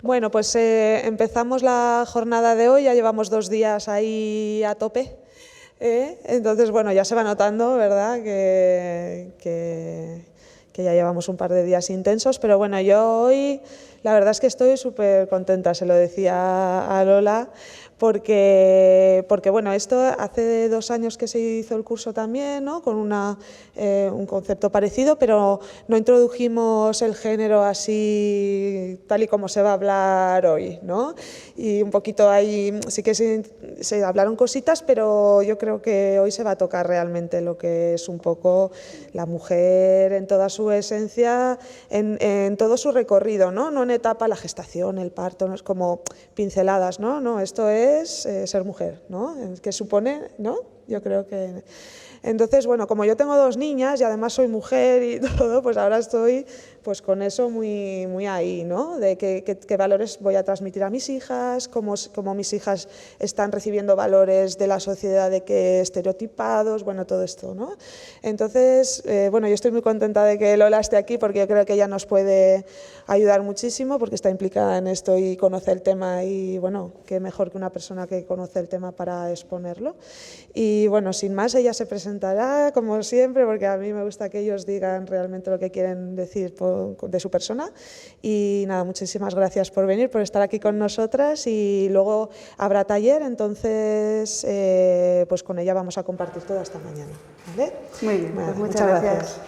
Bueno, pues empezamos la jornada de hoy, ya llevamos 2 días ahí a tope. Entonces, bueno, ya se va notando, ¿verdad?, que ya llevamos un par de días intensos, pero bueno, yo hoy la verdad es que estoy súper contenta, se lo decía a Lola, porque bueno, esto hace 2 años que se hizo el curso también, ¿no?, con un concepto parecido, pero no introdujimos el género así tal y como se va a hablar hoy, ¿no? Y un poquito ahí sí que se hablaron cositas, pero yo creo que hoy se va a tocar realmente lo que es un poco la mujer en toda su esencia, en todo su recorrido, ¿no? No en etapa, la gestación, el parto, no es como pinceladas, ¿no? No, esto es ser mujer, ¿no? ¿Qué supone, no? Yo creo que... Entonces, bueno, como yo tengo 2 niñas y además soy mujer y todo, pues ahora estoy pues con eso muy, muy ahí, ¿no? De qué valores voy a transmitir a mis hijas, cómo mis hijas están recibiendo valores de la sociedad, de qué estereotipados, bueno, todo esto, ¿no? Entonces, bueno, yo estoy muy contenta de que Lola esté aquí porque yo creo que ella nos puede ayudar muchísimo porque está implicada en esto y conoce el tema y, bueno, qué mejor que una persona que conoce el tema para exponerlo. Y, bueno, sin más, ella se presentará, como siempre, porque a mí me gusta que ellos digan realmente lo que quieren decir de su persona. Y nada, muchísimas gracias por venir, por estar aquí con nosotras y luego habrá taller, entonces pues con ella vamos a compartir toda esta mañana, ¿vale? Muy bien, pues muchas gracias.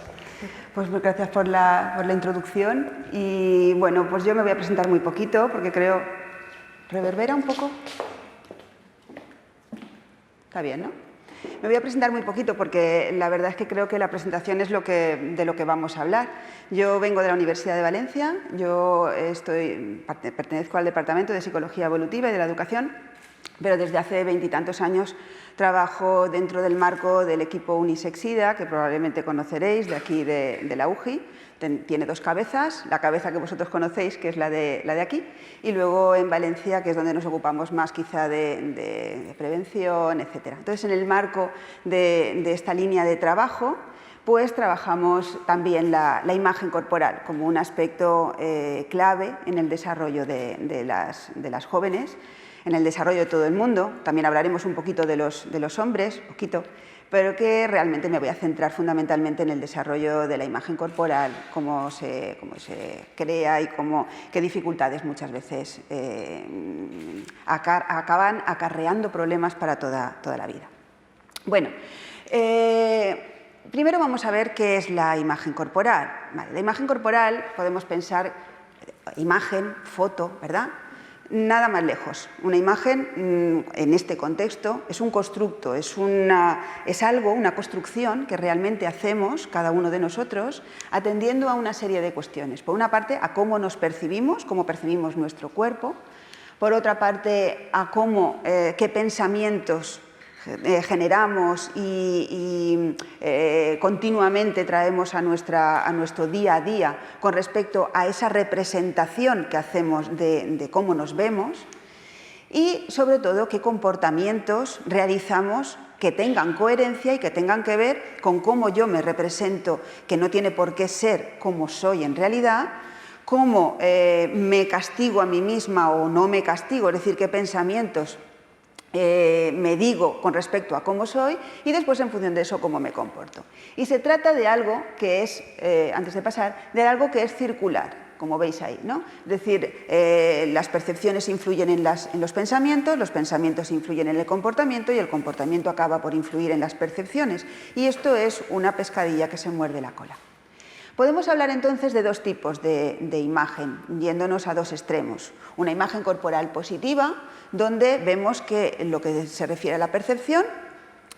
Pues muchas gracias por la introducción y bueno, pues yo me voy a presentar muy poquito porque creo... ¿Reverbera un poco? Está bien, ¿no? Me voy a presentar muy poquito porque la verdad es que creo que la presentación es de lo que vamos a hablar. Yo vengo de la Universidad de Valencia, yo pertenezco al Departamento de Psicología Evolutiva y de la Educación, pero desde hace 20 y tantos años trabajo dentro del marco del equipo Unisex-Sida, que probablemente conoceréis, de aquí de la UGI. Tiene 2 cabezas, la cabeza que vosotros conocéis, que es la de aquí, y luego en Valencia, que es donde nos ocupamos más quizá de prevención, etc. Entonces, en el marco de esta línea de trabajo, pues trabajamos también la imagen corporal como un aspecto clave en el desarrollo de las jóvenes, en el desarrollo de todo el mundo. También hablaremos un poquito de los hombres, pero que realmente me voy a centrar fundamentalmente en el desarrollo de la imagen corporal, cómo se crea y qué dificultades muchas veces acaban acarreando problemas para toda la vida. Bueno, primero vamos a ver qué es la imagen corporal. Vale, la imagen corporal podemos pensar imagen, foto, ¿verdad? Nada más lejos. Una imagen, en este contexto, es un constructo, es algo, una construcción que realmente hacemos, cada uno de nosotros, atendiendo a una serie de cuestiones. Por una parte, a cómo nos percibimos, cómo percibimos nuestro cuerpo. Por otra parte, a qué pensamientos generamos y continuamente traemos a nuestro día a día con respecto a esa representación que hacemos de cómo nos vemos y, sobre todo, qué comportamientos realizamos que tengan coherencia y que tengan que ver con cómo yo me represento, que no tiene por qué ser como soy en realidad, cómo me castigo a mí misma o no me castigo, es decir, qué pensamientos me digo con respecto a cómo soy y después en función de eso cómo me comporto. Y se trata de algo que es, antes de pasar, de algo que es circular, como veis ahí, ¿no? Es decir, las percepciones influyen en los pensamientos influyen en el comportamiento y el comportamiento acaba por influir en las percepciones. Y esto es una pescadilla que se muerde la cola. Podemos hablar entonces de 2 tipos de imagen, yéndonos a 2 extremos. Una imagen corporal positiva, donde vemos que en lo que se refiere a la percepción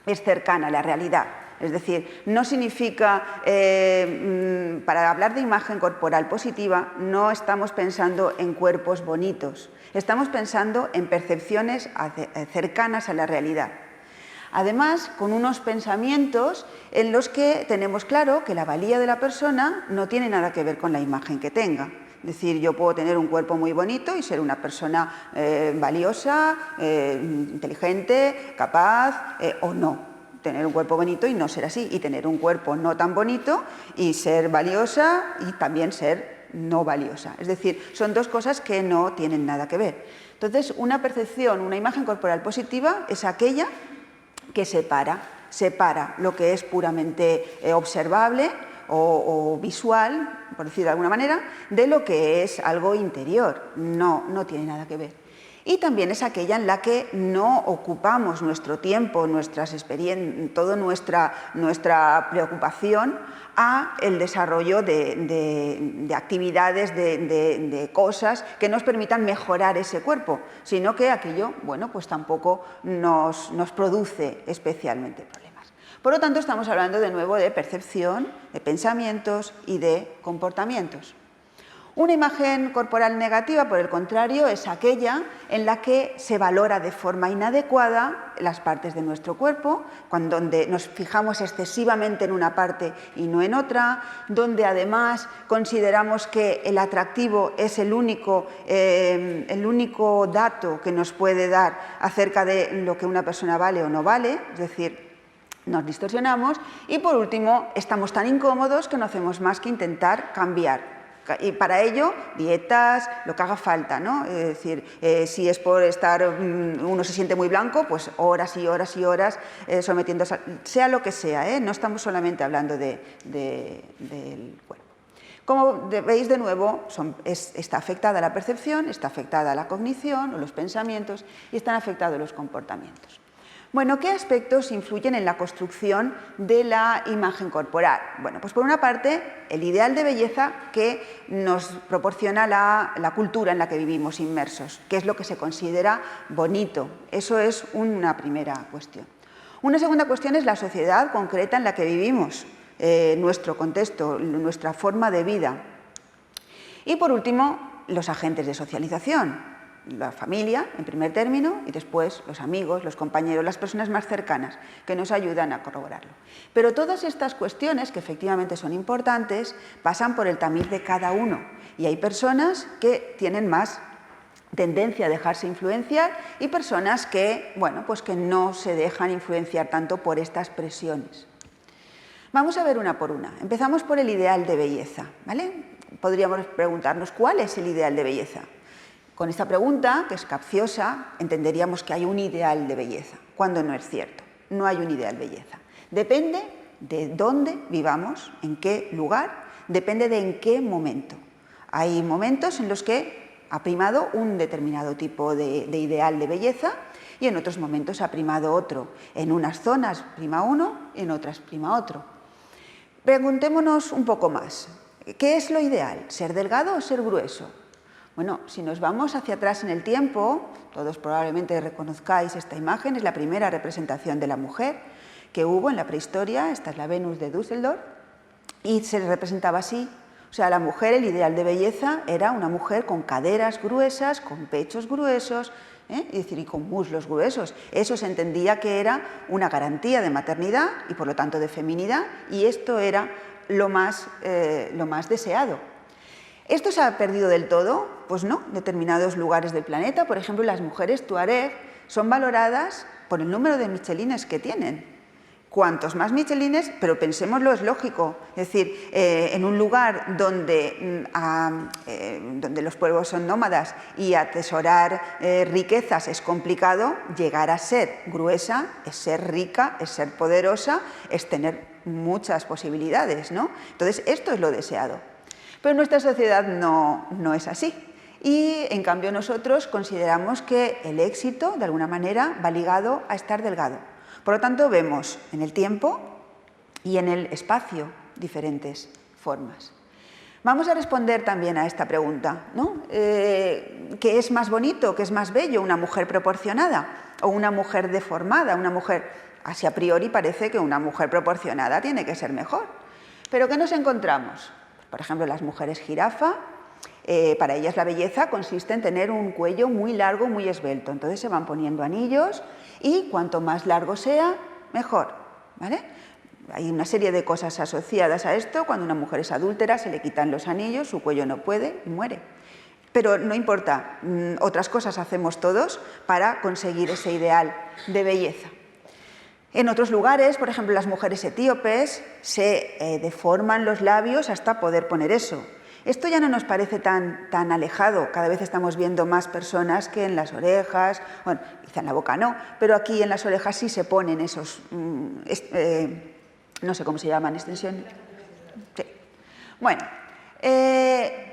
es cercana a la realidad. Es decir, no significa, para hablar de imagen corporal positiva, no estamos pensando en cuerpos bonitos, estamos pensando en percepciones cercanas a la realidad. Además, con unos pensamientos en los que tenemos claro que la valía de la persona no tiene nada que ver con la imagen que tenga. Es decir, yo puedo tener un cuerpo muy bonito y ser una persona valiosa, inteligente, capaz o no. Tener un cuerpo bonito y no ser así. Y tener un cuerpo no tan bonito y ser valiosa y también ser no valiosa. Es decir, son dos cosas que no tienen nada que ver. Entonces, una percepción, una imagen corporal positiva es aquella que separa lo que es puramente observable o visual, por decir de alguna manera, de lo que es algo interior. No tiene nada que ver. Y también es aquella en la que no ocupamos nuestro tiempo, nuestras experiencias, toda nuestra preocupación a el desarrollo de actividades, de cosas que nos permitan mejorar ese cuerpo, sino que aquello, bueno, pues tampoco nos produce especialmente problemas. Por lo tanto, estamos hablando de nuevo de percepción, de pensamientos y de comportamientos. Una imagen corporal negativa, por el contrario, es aquella en la que se valora de forma inadecuada las partes de nuestro cuerpo, donde nos fijamos excesivamente en una parte y no en otra, donde además consideramos que el atractivo es el único dato que nos puede dar acerca de lo que una persona vale o no vale, es decir, nos distorsionamos. Y por último, estamos tan incómodos que no hacemos más que intentar cambiar. Y para ello, dietas, lo que haga falta, ¿no? Es decir, si es por uno se siente muy blanco, pues horas y horas y horas sometiéndose, sea lo que sea, no estamos solamente hablando del cuerpo. Como veis, de nuevo, está afectada la percepción, está afectada la cognición o los pensamientos y están afectados los comportamientos. Bueno, ¿qué aspectos influyen en la construcción de la imagen corporal? Bueno, pues por una parte, el ideal de belleza que nos proporciona la cultura en la que vivimos inmersos, que es lo que se considera bonito. Eso es una primera cuestión. Una segunda cuestión es la sociedad concreta en la que vivimos, nuestro contexto, nuestra forma de vida. Y por último, los agentes de socialización. La familia, en primer término, y después los amigos, los compañeros, las personas más cercanas, que nos ayudan a corroborarlo. Pero todas estas cuestiones, que efectivamente son importantes, pasan por el tamiz de cada uno. Y hay personas que tienen más tendencia a dejarse influenciar y personas que, bueno, pues que no se dejan influenciar tanto por estas presiones. Vamos a ver una por una. Empezamos por el ideal de belleza, ¿vale? Podríamos preguntarnos, ¿cuál es el ideal de belleza? Con esta pregunta, que es capciosa, entenderíamos que hay un ideal de belleza, cuando no es cierto. No hay un ideal de belleza. Depende de dónde vivamos, en qué lugar, depende de en qué momento. Hay momentos en los que ha primado un determinado tipo de ideal de belleza y en otros momentos ha primado otro. En unas zonas prima uno y en otras prima otro. Preguntémonos un poco más. ¿Qué es lo ideal? ¿Ser delgado o ser grueso? Bueno, si nos vamos hacia atrás en el tiempo, todos probablemente reconozcáis esta imagen, es la primera representación de la mujer que hubo en la prehistoria, esta es la Venus de Düsseldorf, y se representaba así. O sea, la mujer, el ideal de belleza, era una mujer con caderas gruesas, con pechos gruesos, es decir, y con muslos gruesos. Eso se entendía que era una garantía de maternidad y por lo tanto de feminidad, y esto era lo más deseado. ¿Esto se ha perdido del todo? Pues no, en determinados lugares del planeta, por ejemplo, las mujeres tuareg son valoradas por el número de michelines que tienen. Cuantos más michelines, pero pensémoslo, es lógico, es decir, en un lugar donde los pueblos son nómadas y atesorar riquezas es complicado, llegar a ser gruesa es ser rica, es ser poderosa, es tener muchas posibilidades, ¿no? Entonces, esto es lo deseado. Pero en nuestra sociedad no es así. Y, en cambio, nosotros consideramos que el éxito, de alguna manera, va ligado a estar delgado. Por lo tanto, vemos en el tiempo y en el espacio diferentes formas. Vamos a responder también a esta pregunta, ¿no? ¿Qué es más bonito, qué es más bello, una mujer proporcionada o una mujer deformada? Una mujer, así a priori parece que una mujer proporcionada tiene que ser mejor. ¿Pero qué nos encontramos? Por ejemplo, las mujeres jirafa, para ellas la belleza consiste en tener un cuello muy largo, muy esbelto. Entonces se van poniendo anillos y cuanto más largo sea, mejor, ¿vale? Hay una serie de cosas asociadas a esto. Cuando una mujer es adúltera se le quitan los anillos, su cuello no puede y muere. Pero no importa, otras cosas hacemos todos para conseguir ese ideal de belleza. En otros lugares, por ejemplo, las mujeres etíopes se deforman los labios hasta poder poner eso. Esto ya no nos parece tan alejado, cada vez estamos viendo más personas que en las orejas, bueno, quizá en la boca no, pero aquí en las orejas sí se ponen esos, no sé cómo se llaman, extensiones. Sí. Bueno,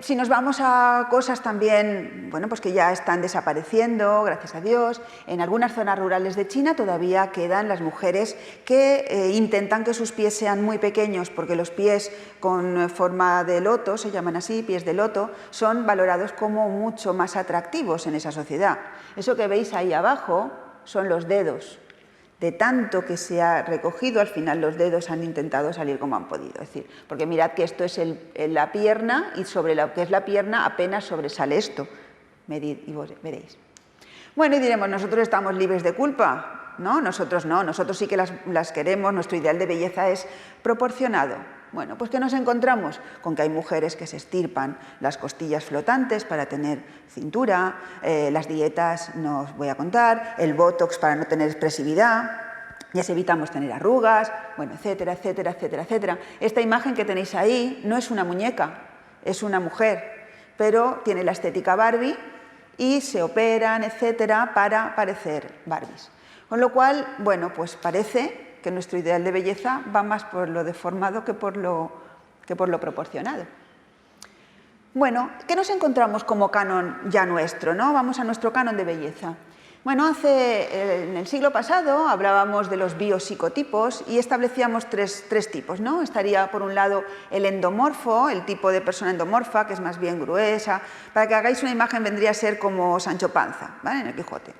si nos vamos a cosas también, bueno, pues que ya están desapareciendo, gracias a Dios, en algunas zonas rurales de China todavía quedan las mujeres que intentan que sus pies sean muy pequeños, porque los pies con forma de loto, se llaman así, pies de loto, son valorados como mucho más atractivos en esa sociedad. Eso que veis ahí abajo son los dedos. De tanto que se ha recogido, al final los dedos han intentado salir como han podido. Es decir, porque mirad que esto es la pierna y sobre lo que es la pierna apenas sobresale esto. Medid y vos veréis. Bueno, y diremos, nosotros estamos libres de culpa. No, nosotros sí que las queremos, nuestro ideal de belleza es proporcionado. Bueno, pues ¿qué nos encontramos? Con que hay mujeres que se estirpan las costillas flotantes para tener cintura, las dietas no os voy a contar, el botox para no tener expresividad, ya evitamos tener arrugas, bueno, etcétera, etcétera, etcétera, etcétera. Esta imagen que tenéis ahí no es una muñeca, es una mujer, pero tiene la estética Barbie y se operan, etcétera, para parecer Barbies. Con lo cual, bueno, pues parece que nuestro ideal de belleza va más por lo deformado que por lo proporcionado. Bueno, ¿qué nos encontramos como canon ya nuestro, ¿no? Vamos a nuestro canon de belleza. Bueno, en el siglo pasado hablábamos de los biopsicotipos y establecíamos tres tipos, ¿no? Estaría por un lado el endomorfo, el tipo de persona endomorfa, que es más bien gruesa. Para que hagáis una imagen vendría a ser como Sancho Panza, ¿vale? En el Quijote.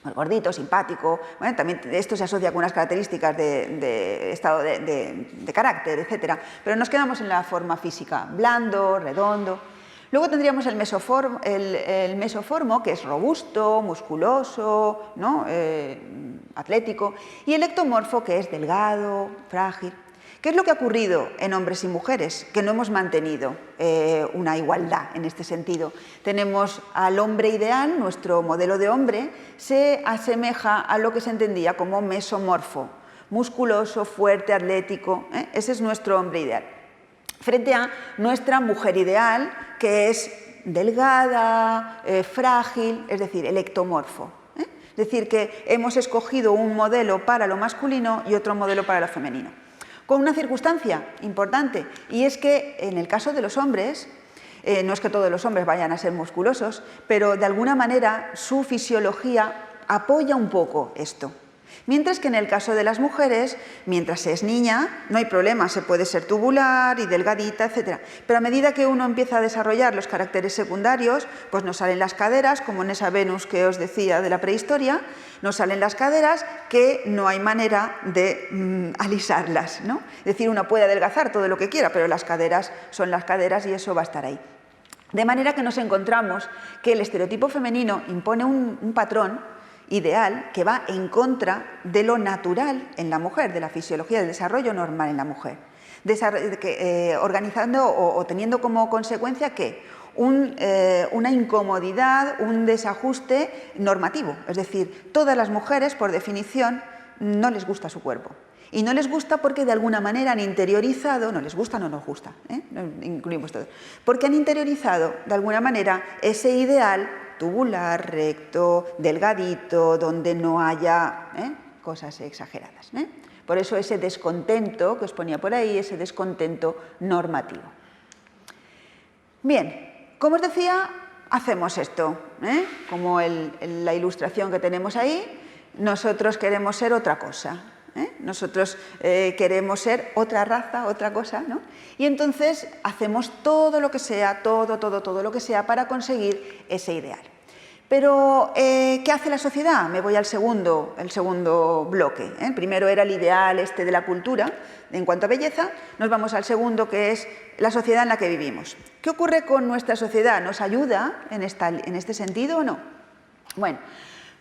El gordito, simpático, bueno, también esto se asocia con unas características de estado de carácter, etc. Pero nos quedamos en la forma física, blando, redondo. Luego tendríamos el mesoformo, que es robusto, musculoso, ¿no? Atlético, y el ectomorfo, que es delgado, frágil. ¿Qué es lo que ha ocurrido en hombres y mujeres? Que no hemos mantenido una igualdad en este sentido. Tenemos al hombre ideal, nuestro modelo de hombre, se asemeja a lo que se entendía como mesomorfo, musculoso, fuerte, atlético, ese es nuestro hombre ideal. Frente a nuestra mujer ideal, que es delgada, frágil, es decir, el ectomorfo. Es decir, que hemos escogido un modelo para lo masculino y otro modelo para lo femenino. Con una circunstancia importante, y es que en el caso de los hombres, no es que todos los hombres vayan a ser musculosos, pero de alguna manera su fisiología apoya un poco esto. Mientras que en el caso de las mujeres, mientras es niña, no hay problema, se puede ser tubular y delgadita, etc. Pero a medida que uno empieza a desarrollar los caracteres secundarios, pues nos salen las caderas, como en esa Venus que os decía de la prehistoria, nos salen las caderas que no hay manera de alisarlas, ¿no? Es decir, uno puede adelgazar todo lo que quiera, pero las caderas son las caderas y eso va a estar ahí. De manera que nos encontramos que el estereotipo femenino impone un patrón ideal que va en contra de lo natural en la mujer, de la fisiología, del desarrollo normal en la mujer, organizando o teniendo como consecuencia que una incomodidad, un desajuste normativo. Es decir, todas las mujeres, por definición, no les gusta su cuerpo. Y no les gusta porque de alguna manera han interiorizado, no les gusta, no nos gusta, incluimos todos, porque han interiorizado de alguna manera ese ideal tubular, recto, delgadito, donde no haya cosas exageradas. Por eso ese descontento que os ponía por ahí, ese descontento normativo. Bien, como os decía, hacemos esto, como la ilustración que tenemos ahí, nosotros queremos ser otra cosa. Nosotros queremos ser otra raza, otra cosa, ¿no? Y entonces hacemos todo lo que sea, todo lo que sea para conseguir ese ideal. Pero, ¿qué hace la sociedad? Me voy al segundo bloque. El primero era el ideal de la cultura, en cuanto a belleza. Nos vamos al segundo, que es la sociedad en la que vivimos. ¿Qué ocurre con nuestra sociedad? ¿Nos ayuda en este sentido o no? Bueno,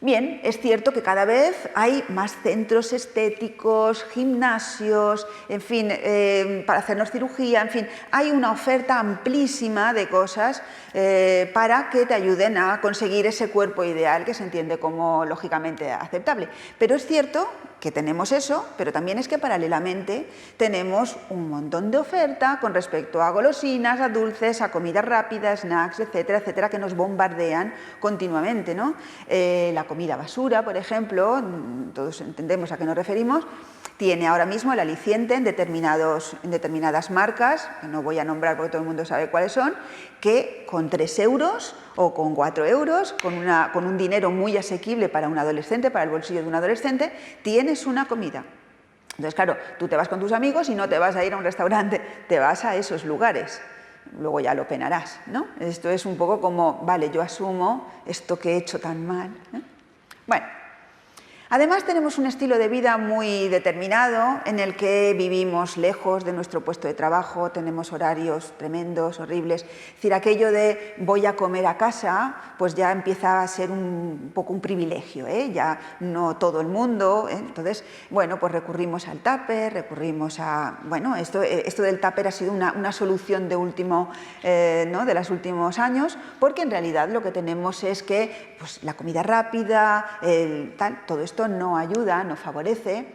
bien, es cierto que cada vez hay más centros estéticos, gimnasios, en fin, para hacernos cirugía, en fin, hay una oferta amplísima de cosas para que te ayuden a conseguir ese cuerpo ideal que se entiende como lógicamente aceptable. Pero es cierto que tenemos eso, pero también es que paralelamente tenemos un montón de oferta con respecto a golosinas, a dulces, a comida rápida, snacks, etcétera, etcétera, que nos bombardean continuamente, ¿no? La comida basura, por ejemplo, todos entendemos a qué nos referimos, tiene ahora mismo el aliciente en determinadas marcas, que no voy a nombrar porque todo el mundo sabe cuáles son, que con 3 euros o con 4 euros, con un dinero muy asequible para un adolescente, para el bolsillo de un adolescente, tienes una comida. Entonces, claro, tú te vas con tus amigos y no te vas a ir a un restaurante, te vas a esos lugares. Luego ya lo penarás, ¿no? Esto es un poco como, vale, yo asumo esto que he hecho tan mal, ¿eh? Bueno. Además tenemos un estilo de vida muy determinado en el que vivimos lejos de nuestro puesto de trabajo, tenemos horarios tremendos, horribles. Es decir, aquello de voy a comer a casa, pues ya empieza a ser un poco un privilegio, ¿eh? Ya no todo el mundo, ¿eh? Entonces, bueno, pues recurrimos al tupper, recurrimos a... Bueno, esto del tupper ha sido una solución de ¿no? de los últimos años, porque en realidad lo que tenemos es que pues, la comida rápida, todo esto no ayuda, no favorece.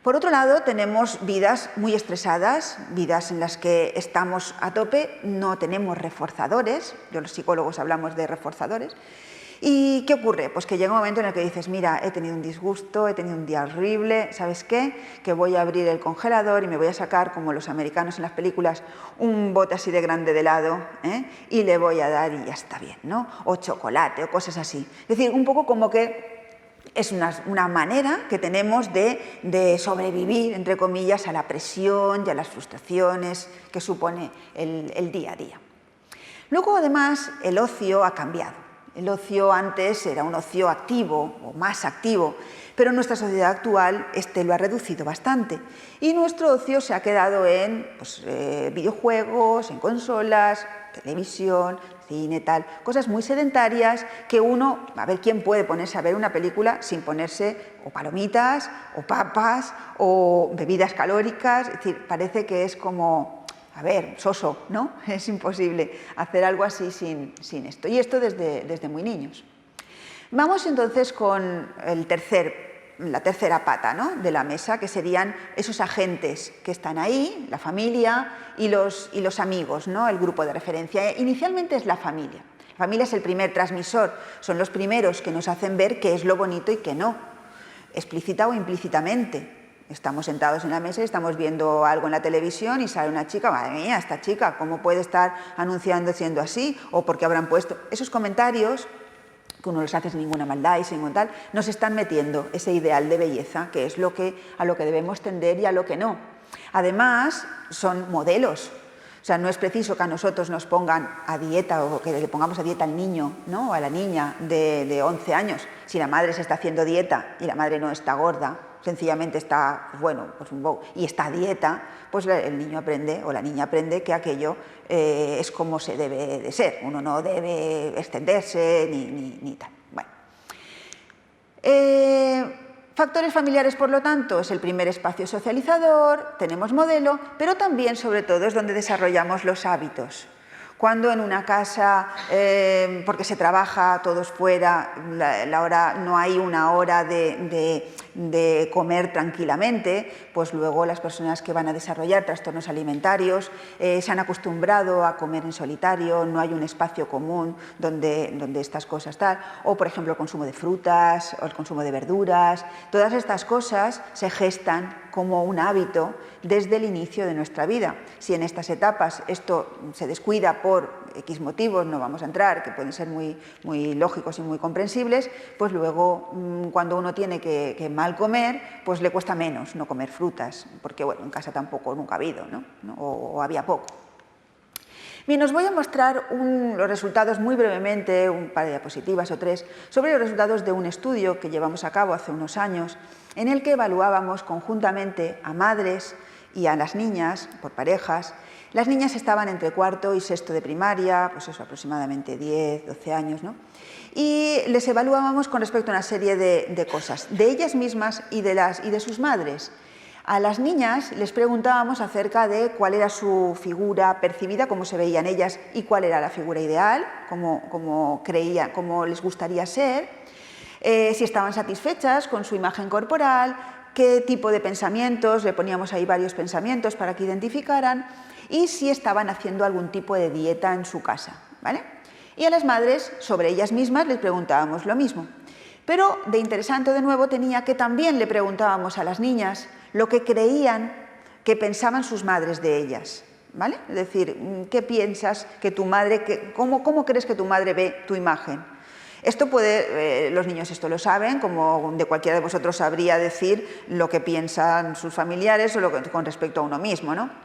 Por otro lado, tenemos vidas muy estresadas, vidas en las que estamos a tope, no tenemos reforzadores, los psicólogos hablamos de reforzadores. ¿Y qué ocurre? Pues que llega un momento en el que dices, mira, he tenido un disgusto, he tenido un día horrible, ¿sabes qué? Que voy a abrir el congelador y me voy a sacar, como los americanos en las películas, un bote así de grande de helado, ¿eh? Y le voy a dar y ya está bien, ¿no? O chocolate o cosas así. Es decir, un poco como que es una manera que tenemos de sobrevivir, entre comillas, a la presión y a las frustraciones que supone el día a día. Luego, además, el ocio ha cambiado. El ocio antes era un ocio activo o más activo, pero en nuestra sociedad actual lo ha reducido bastante y nuestro ocio se ha quedado en videojuegos, en consolas, televisión, cine, tal, cosas muy sedentarias que uno, a ver quién puede ponerse a ver una película sin ponerse o palomitas, o papas, o bebidas calóricas, es decir, parece que es como... A ver, soso, ¿no? Es imposible hacer algo así sin esto. Y esto desde muy niños. Vamos entonces con la tercera pata, ¿no? De la mesa, que serían esos agentes que están ahí, la familia y los amigos, ¿no? El grupo de referencia. Inicialmente es la familia. La familia es el primer transmisor, son los primeros que nos hacen ver qué es lo bonito y qué no, explícita o implícitamente. Estamos sentados en la mesa y estamos viendo algo en la televisión y sale una chica, madre mía, esta chica, ¿cómo puede estar anunciando siendo así? O ¿por qué habrán puesto? Esos comentarios, que uno los hace sin ninguna maldad y sin ningún tal, nos están metiendo ese ideal de belleza, que es a lo que debemos tender y a lo que no. Además, son modelos. O sea, no es preciso que a nosotros nos pongan a dieta o que le pongamos a dieta al niño, ¿no? O a la niña de 11 años. Si la madre se está haciendo dieta y la madre no está gorda, sencillamente está, y está a dieta, pues el niño aprende o la niña aprende que aquello es como se debe de ser. Uno no debe extenderse ni tal. Bueno. Factores familiares, por lo tanto, es el primer espacio socializador, tenemos modelo, pero también, sobre todo, es donde desarrollamos los hábitos. Cuando en una casa, porque se trabaja todos fuera, no hay una hora de comer tranquilamente, pues luego las personas que van a desarrollar trastornos alimentarios se han acostumbrado a comer en solitario, no hay un espacio común donde estas cosas tal, o por ejemplo el consumo de frutas o el consumo de verduras, todas estas cosas se gestan como un hábito desde el inicio de nuestra vida. Si en estas etapas esto se descuida por X motivos, no vamos a entrar, que pueden ser muy lógicos y muy comprensibles, pues luego cuando uno tiene que mal comer, pues le cuesta menos no comer frutas, porque bueno, en casa tampoco nunca ha habido, ¿no? O había poco. Bien, os voy a mostrar los resultados muy brevemente, un par de diapositivas o 3, sobre los resultados de un estudio que llevamos a cabo hace unos años, en el que evaluábamos conjuntamente a madres y a las niñas, por parejas. Las niñas estaban entre cuarto y sexto de primaria, pues eso, aproximadamente 10, 12 años, ¿no? Y les evaluábamos con respecto a una serie de cosas, de ellas mismas y de sus madres. A las niñas les preguntábamos acerca de cuál era su figura percibida, cómo se veían ellas y cuál era la figura ideal, cómo creían, cómo les gustaría ser, si estaban satisfechas con su imagen corporal, qué tipo de pensamientos, le poníamos ahí varios pensamientos para que identificaran, y si estaban haciendo algún tipo de dieta en su casa, ¿vale? Y a las madres, sobre ellas mismas, les preguntábamos lo mismo. Pero de interesante de nuevo tenía que también le preguntábamos a las niñas lo que creían que pensaban sus madres de ellas, ¿vale? Es decir, ¿qué piensas que tu madre, cómo crees que tu madre ve tu imagen? Esto puede, los niños esto lo saben, como de cualquiera de vosotros sabría decir lo que piensan sus familiares o con respecto a uno mismo, ¿no?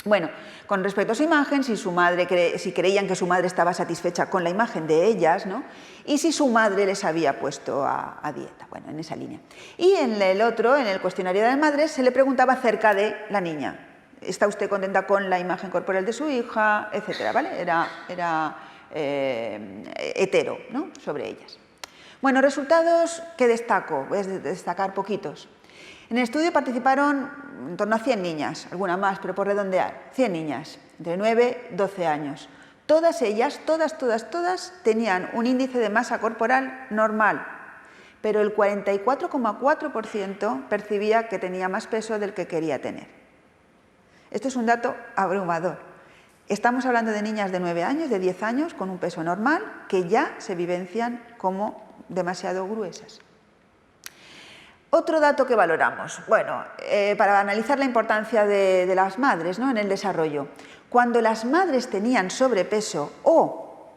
Bueno, con respecto a su imagen, si creían que su madre estaba satisfecha con la imagen de ellas, ¿no? Y si su madre les había puesto a dieta, bueno, en esa línea. Y en el cuestionario de madres, se le preguntaba acerca de la niña. ¿Está usted contenta con la imagen corporal de su hija? Etcétera, ¿vale? Era hetero, ¿no? Sobre ellas. Bueno, resultados que destaco, voy a destacar poquitos. En el estudio participaron en torno a 100 niñas, alguna más, pero por redondear, 100 niñas, de 9 y 12 años. Todas ellas, todas, tenían un índice de masa corporal normal, pero el 44,4% percibía que tenía más peso del que quería tener. Esto es un dato abrumador. Estamos hablando de niñas de 9 años, de 10 años, con un peso normal, que ya se vivencian como demasiado gruesas. Otro dato que valoramos, bueno, para analizar la importancia de las madres, ¿no?, en el desarrollo. Cuando las madres tenían sobrepeso o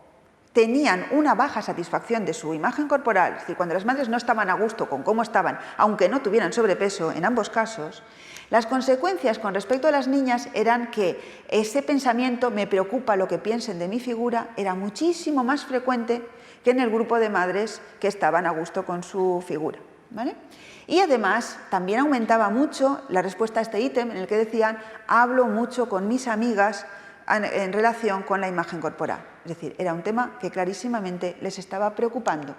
tenían una baja satisfacción de su imagen corporal, es decir, cuando las madres no estaban a gusto con cómo estaban, aunque no tuvieran sobrepeso, en ambos casos, las consecuencias con respecto a las niñas eran que ese pensamiento, me preocupa lo que piensen de mi figura, era muchísimo más frecuente que en el grupo de madres que estaban a gusto con su figura, ¿vale? Y además también aumentaba mucho la respuesta a este ítem en el que decían: hablo mucho con mis amigas en relación con la imagen corporal. Es decir, era un tema que clarísimamente les estaba preocupando.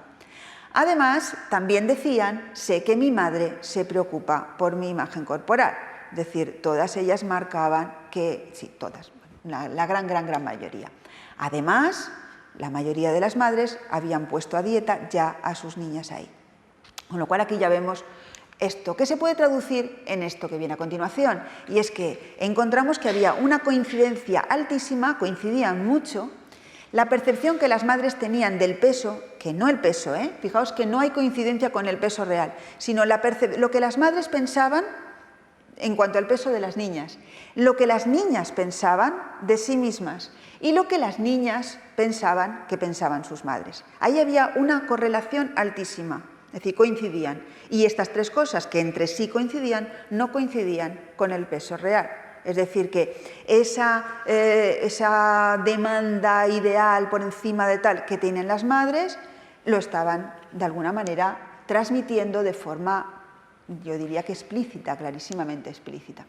Además, también decían: sé que mi madre se preocupa por mi imagen corporal. Es decir, todas ellas marcaban que, sí, todas, la gran mayoría. Además, la mayoría de las madres habían puesto a dieta ya a sus niñas ahí. Con lo cual aquí ya vemos esto, que se puede traducir en esto que viene a continuación, y es que encontramos que había una coincidencia altísima, coincidían mucho, la percepción que las madres tenían del peso, que no el peso, fijaos que no hay coincidencia con el peso real, sino lo que las madres pensaban en cuanto al peso de las niñas, lo que las niñas pensaban de sí mismas y lo que las niñas pensaban que pensaban sus madres. Ahí había una correlación altísima. Es decir, coincidían. Y estas tres cosas que entre sí coincidían, no coincidían con el peso real. Es decir, que esa demanda ideal por encima de tal que tienen las madres, lo estaban de alguna manera transmitiendo de forma, yo diría que explícita, clarísimamente explícita.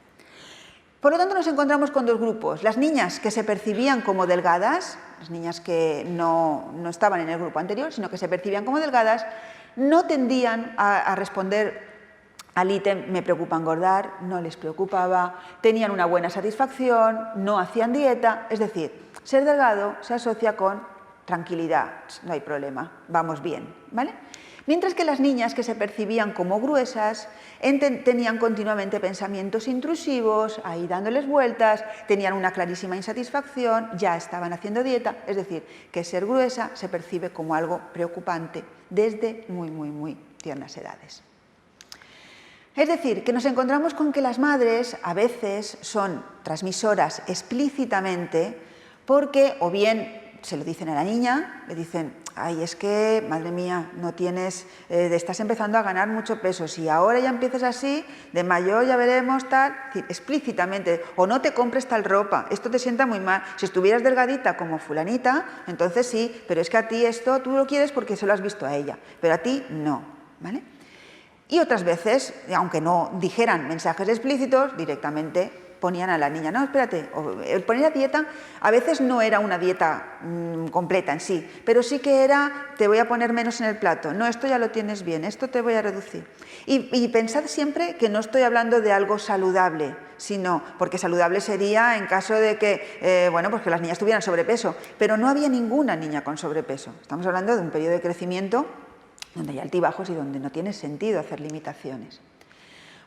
Por lo tanto, nos encontramos con dos grupos. Las niñas que se percibían como delgadas, las niñas que no estaban en el grupo anterior, sino que se percibían como delgadas, no tendían a responder al ítem me preocupa engordar, no les preocupaba, tenían una buena satisfacción, no hacían dieta, es decir, ser delgado se asocia con tranquilidad, no hay problema, vamos bien, ¿vale? Mientras que las niñas que se percibían como gruesas tenían continuamente pensamientos intrusivos, ahí dándoles vueltas, tenían una clarísima insatisfacción, ya estaban haciendo dieta, es decir, que ser gruesa se percibe como algo preocupante desde muy tiernas edades. Es decir, que nos encontramos con que las madres a veces son transmisoras explícitamente porque o bien se lo dicen a la niña, le dicen, ay, es que, madre mía, no tienes, estás empezando a ganar mucho peso, si ahora ya empiezas así, de mayor ya veremos tal, explícitamente, o no te compres tal ropa, esto te sienta muy mal, si estuvieras delgadita como fulanita, entonces sí, pero es que a ti esto tú lo quieres porque se lo has visto a ella, pero a ti no, ¿vale? Y otras veces, aunque no dijeran mensajes explícitos, directamente ponían a la niña, no, espérate, el poner a dieta a veces no era una dieta completa en sí, pero sí que era, te voy a poner menos en el plato, no, esto ya lo tienes bien, esto te voy a reducir. Y pensad siempre que no estoy hablando de algo saludable, sino, porque saludable sería en caso de que, bueno, pues que las niñas tuvieran sobrepeso, pero no había ninguna niña con sobrepeso. Estamos hablando de un periodo de crecimiento donde hay altibajos y donde no tiene sentido hacer limitaciones.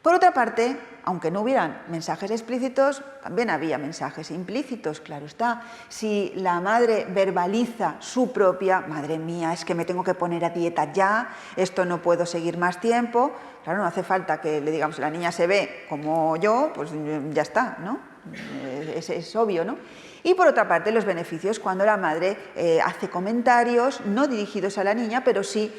Por otra parte, aunque no hubieran mensajes explícitos, también había mensajes implícitos, claro está. Si la madre verbaliza su propia, madre mía, es que me tengo que poner a dieta ya, esto no puedo seguir más tiempo, claro, no hace falta que le digamos, la niña se ve como yo, pues ya está, ¿no? Es obvio, ¿no? Y por otra parte, los beneficios cuando la madre hace comentarios no dirigidos a la niña, pero sí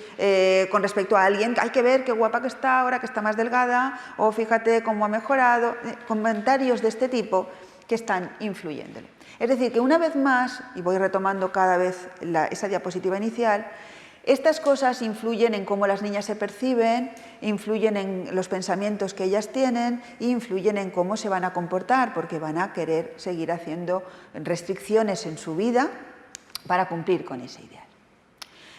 con respecto a alguien, hay que ver qué guapa que está ahora, que está más delgada, o fíjate cómo ha mejorado, comentarios de este tipo que están influyéndole. Es decir, que una vez más, y voy retomando cada vez esa diapositiva inicial, estas cosas influyen en cómo las niñas se perciben, influyen en los pensamientos que ellas tienen, influyen en cómo se van a comportar, porque van a querer seguir haciendo restricciones en su vida para cumplir con ese ideal.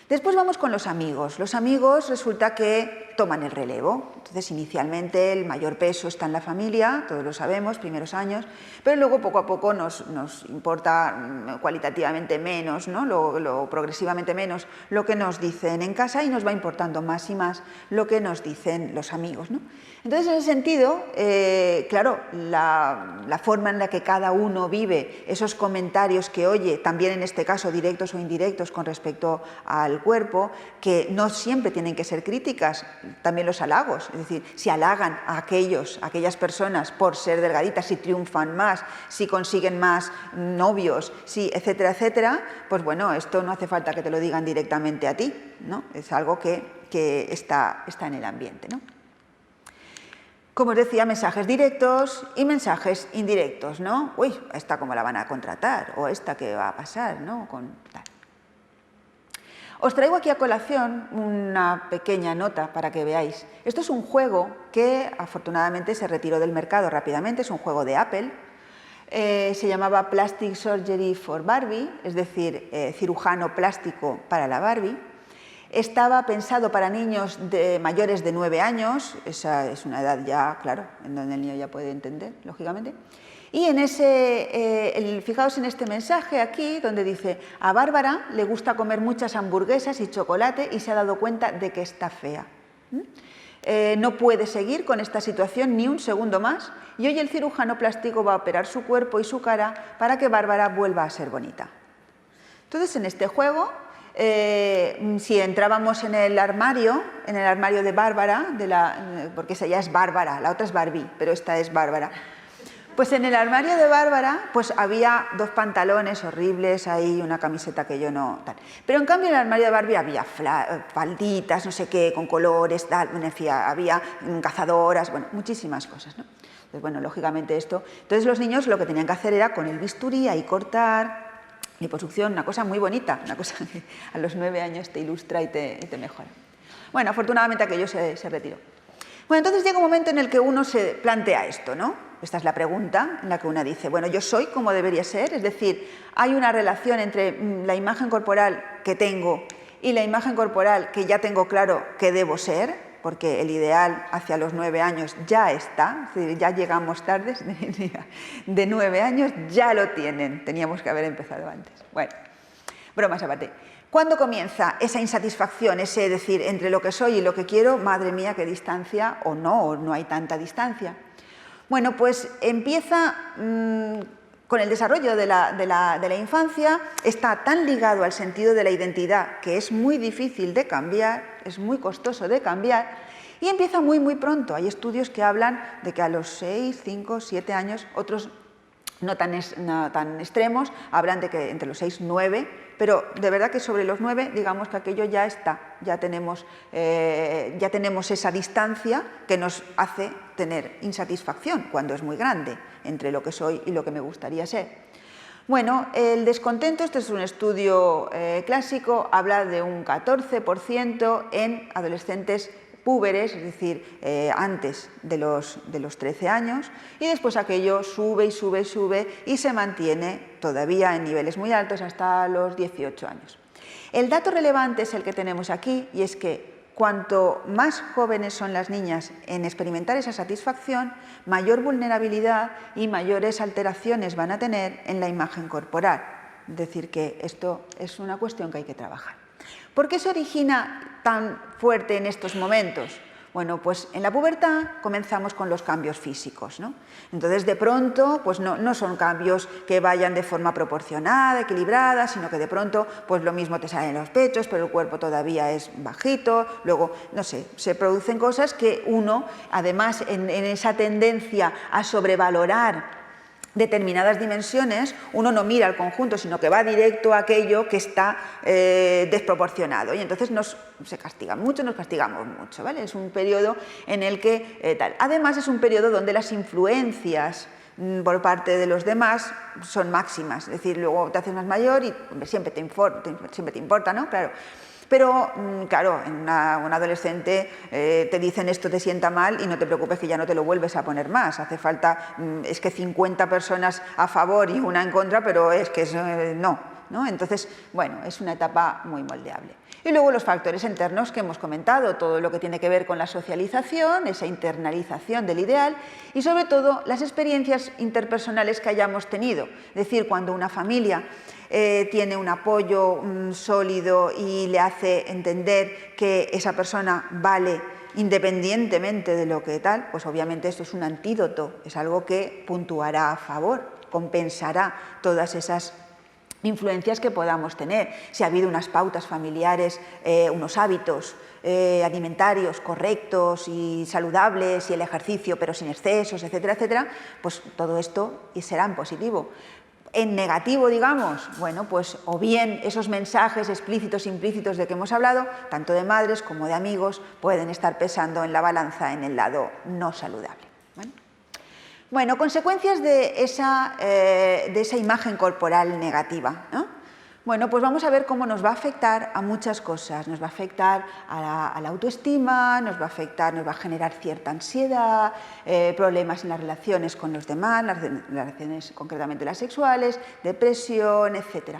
Después vamos con los amigos. Los amigos resulta que toman el relevo. Entonces, inicialmente el mayor peso está en la familia, todos lo sabemos, primeros años, pero luego poco a poco nos importa cualitativamente menos, ¿no? lo progresivamente menos lo que nos dicen en casa y nos va importando más y más lo que nos dicen los amigos, ¿no? Entonces, en ese sentido, claro, la forma en la que cada uno vive esos comentarios que oye, también en este caso directos o indirectos con respecto al cuerpo, que no siempre tienen que ser críticas, también los halagos, es decir, si halagan a aquellas personas por ser delgaditas, si triunfan más, si consiguen más novios, si etcétera, etcétera, pues bueno, esto no hace falta que te lo digan directamente a ti, ¿no? Es algo que está en el ambiente, ¿no? Como os decía, mensajes directos y mensajes indirectos, ¿no? Uy, esta cómo la van a contratar, o esta qué va a pasar, ¿no? Os traigo aquí a colación una pequeña nota para que veáis. Esto es un juego que afortunadamente se retiró del mercado rápidamente, es un juego de Apple. Se llamaba Plastic Surgery for Barbie, es decir, cirujano plástico para la Barbie. Estaba pensado para niños mayores de 9 años, esa es una edad ya, claro, en donde el niño ya puede entender, lógicamente. Y fijaos en este mensaje aquí, donde dice, a Bárbara le gusta comer muchas hamburguesas y chocolate y se ha dado cuenta de que está fea. No puede seguir con esta situación ni un segundo más y hoy el cirujano plástico va a operar su cuerpo y su cara para que Bárbara vuelva a ser bonita. Entonces, en este juego, si entrábamos en el armario de Bárbara, porque esa ya es Bárbara, la otra es Barbie, pero esta es Bárbara. Pues en el armario de Bárbara pues había 2 pantalones horribles, ahí una camiseta que yo no... tal. Pero en cambio en el armario de Barbie había falditas, no sé qué, con colores, tal, había cazadoras, bueno, muchísimas cosas, ¿no? Entonces, bueno, lógicamente esto... Entonces los niños lo que tenían que hacer era con el bisturí ahí cortar, liposucción, una cosa muy bonita, una cosa que a los 9 años te ilustra y te mejora. Bueno, afortunadamente aquello se retiró. Bueno, entonces llega un momento en el que uno se plantea esto, ¿no? Esta es la pregunta en la que una dice, bueno, yo soy como debería ser, es decir, hay una relación entre la imagen corporal que tengo y la imagen corporal que ya tengo claro que debo ser, porque el ideal hacia los 9 años ya está, es decir, ya llegamos tarde, de 9 años ya lo tienen, teníamos que haber empezado antes. Bueno, bromas aparte. ¿Cuándo comienza esa insatisfacción, ese decir entre lo que soy y lo que quiero, madre mía, qué distancia, o no hay tanta distancia? Bueno, pues empieza con el desarrollo de la infancia, está tan ligado al sentido de la identidad que es muy difícil de cambiar, es muy costoso de cambiar, y empieza muy, muy pronto. Hay estudios que hablan de que a los 6, 5, 7 años, otros no tan extremos, hablan de que entre los 6 y 9, pero de verdad que sobre los 9, digamos que aquello ya está, ya tenemos esa distancia que nos hace tener insatisfacción cuando es muy grande entre lo que soy y lo que me gustaría ser. Bueno, el descontento, este es un estudio clásico, habla de un 14% en adolescentes púberes, es decir, antes de los 13 años, y después aquello sube y sube y sube y se mantiene todavía en niveles muy altos hasta los 18 años. El dato relevante es el que tenemos aquí, y es que cuanto más jóvenes son las niñas en experimentar esa satisfacción, mayor vulnerabilidad y mayores alteraciones van a tener en la imagen corporal. Es decir, que esto es una cuestión que hay que trabajar. ¿Por qué se origina tan fuerte en estos momentos? Bueno, pues en la pubertad comenzamos con los cambios físicos, ¿no? Entonces, de pronto, pues no son cambios que vayan de forma proporcionada, equilibrada, sino que de pronto, pues lo mismo te salen los pechos, pero el cuerpo todavía es bajito, luego, no sé, se producen cosas que uno, además, en esa tendencia a sobrevalorar determinadas dimensiones, uno no mira al conjunto, sino que va directo a aquello que está desproporcionado, y entonces se castiga mucho, nos castigamos mucho, ¿vale? Es un periodo en el que tal. Además, es un periodo donde las influencias por parte de los demás son máximas, es decir, luego te haces más mayor y siempre te importa, ¿no? Claro. Pero, claro, en un adolescente te dicen esto te sienta mal y no te preocupes que ya no te lo vuelves a poner más. Hace falta, es que 50 personas a favor y una en contra, pero es que no. Entonces, bueno, es una etapa muy moldeable. Y luego los factores internos que hemos comentado, todo lo que tiene que ver con la socialización, esa internalización del ideal y sobre todo las experiencias interpersonales que hayamos tenido. Es decir, cuando una familia tiene un apoyo sólido y le hace entender que esa persona vale independientemente de lo que tal, pues obviamente esto es un antídoto, es algo que puntuará a favor, compensará todas esas influencias que podamos tener. Si ha habido unas pautas familiares, unos hábitos alimentarios correctos y saludables y el ejercicio pero sin excesos, etcétera, etcétera, pues todo esto será en positivo. En negativo, digamos, bueno, pues o bien esos mensajes explícitos e implícitos de que hemos hablado, tanto de madres como de amigos, pueden estar pesando en la balanza en el lado no saludable. Bueno, consecuencias de esa imagen corporal negativa, ¿no? Bueno, pues vamos a ver cómo nos va a afectar a muchas cosas. Nos va a afectar a la autoestima, nos va a generar cierta ansiedad, problemas en las relaciones con los demás, las relaciones concretamente las sexuales, depresión, etc.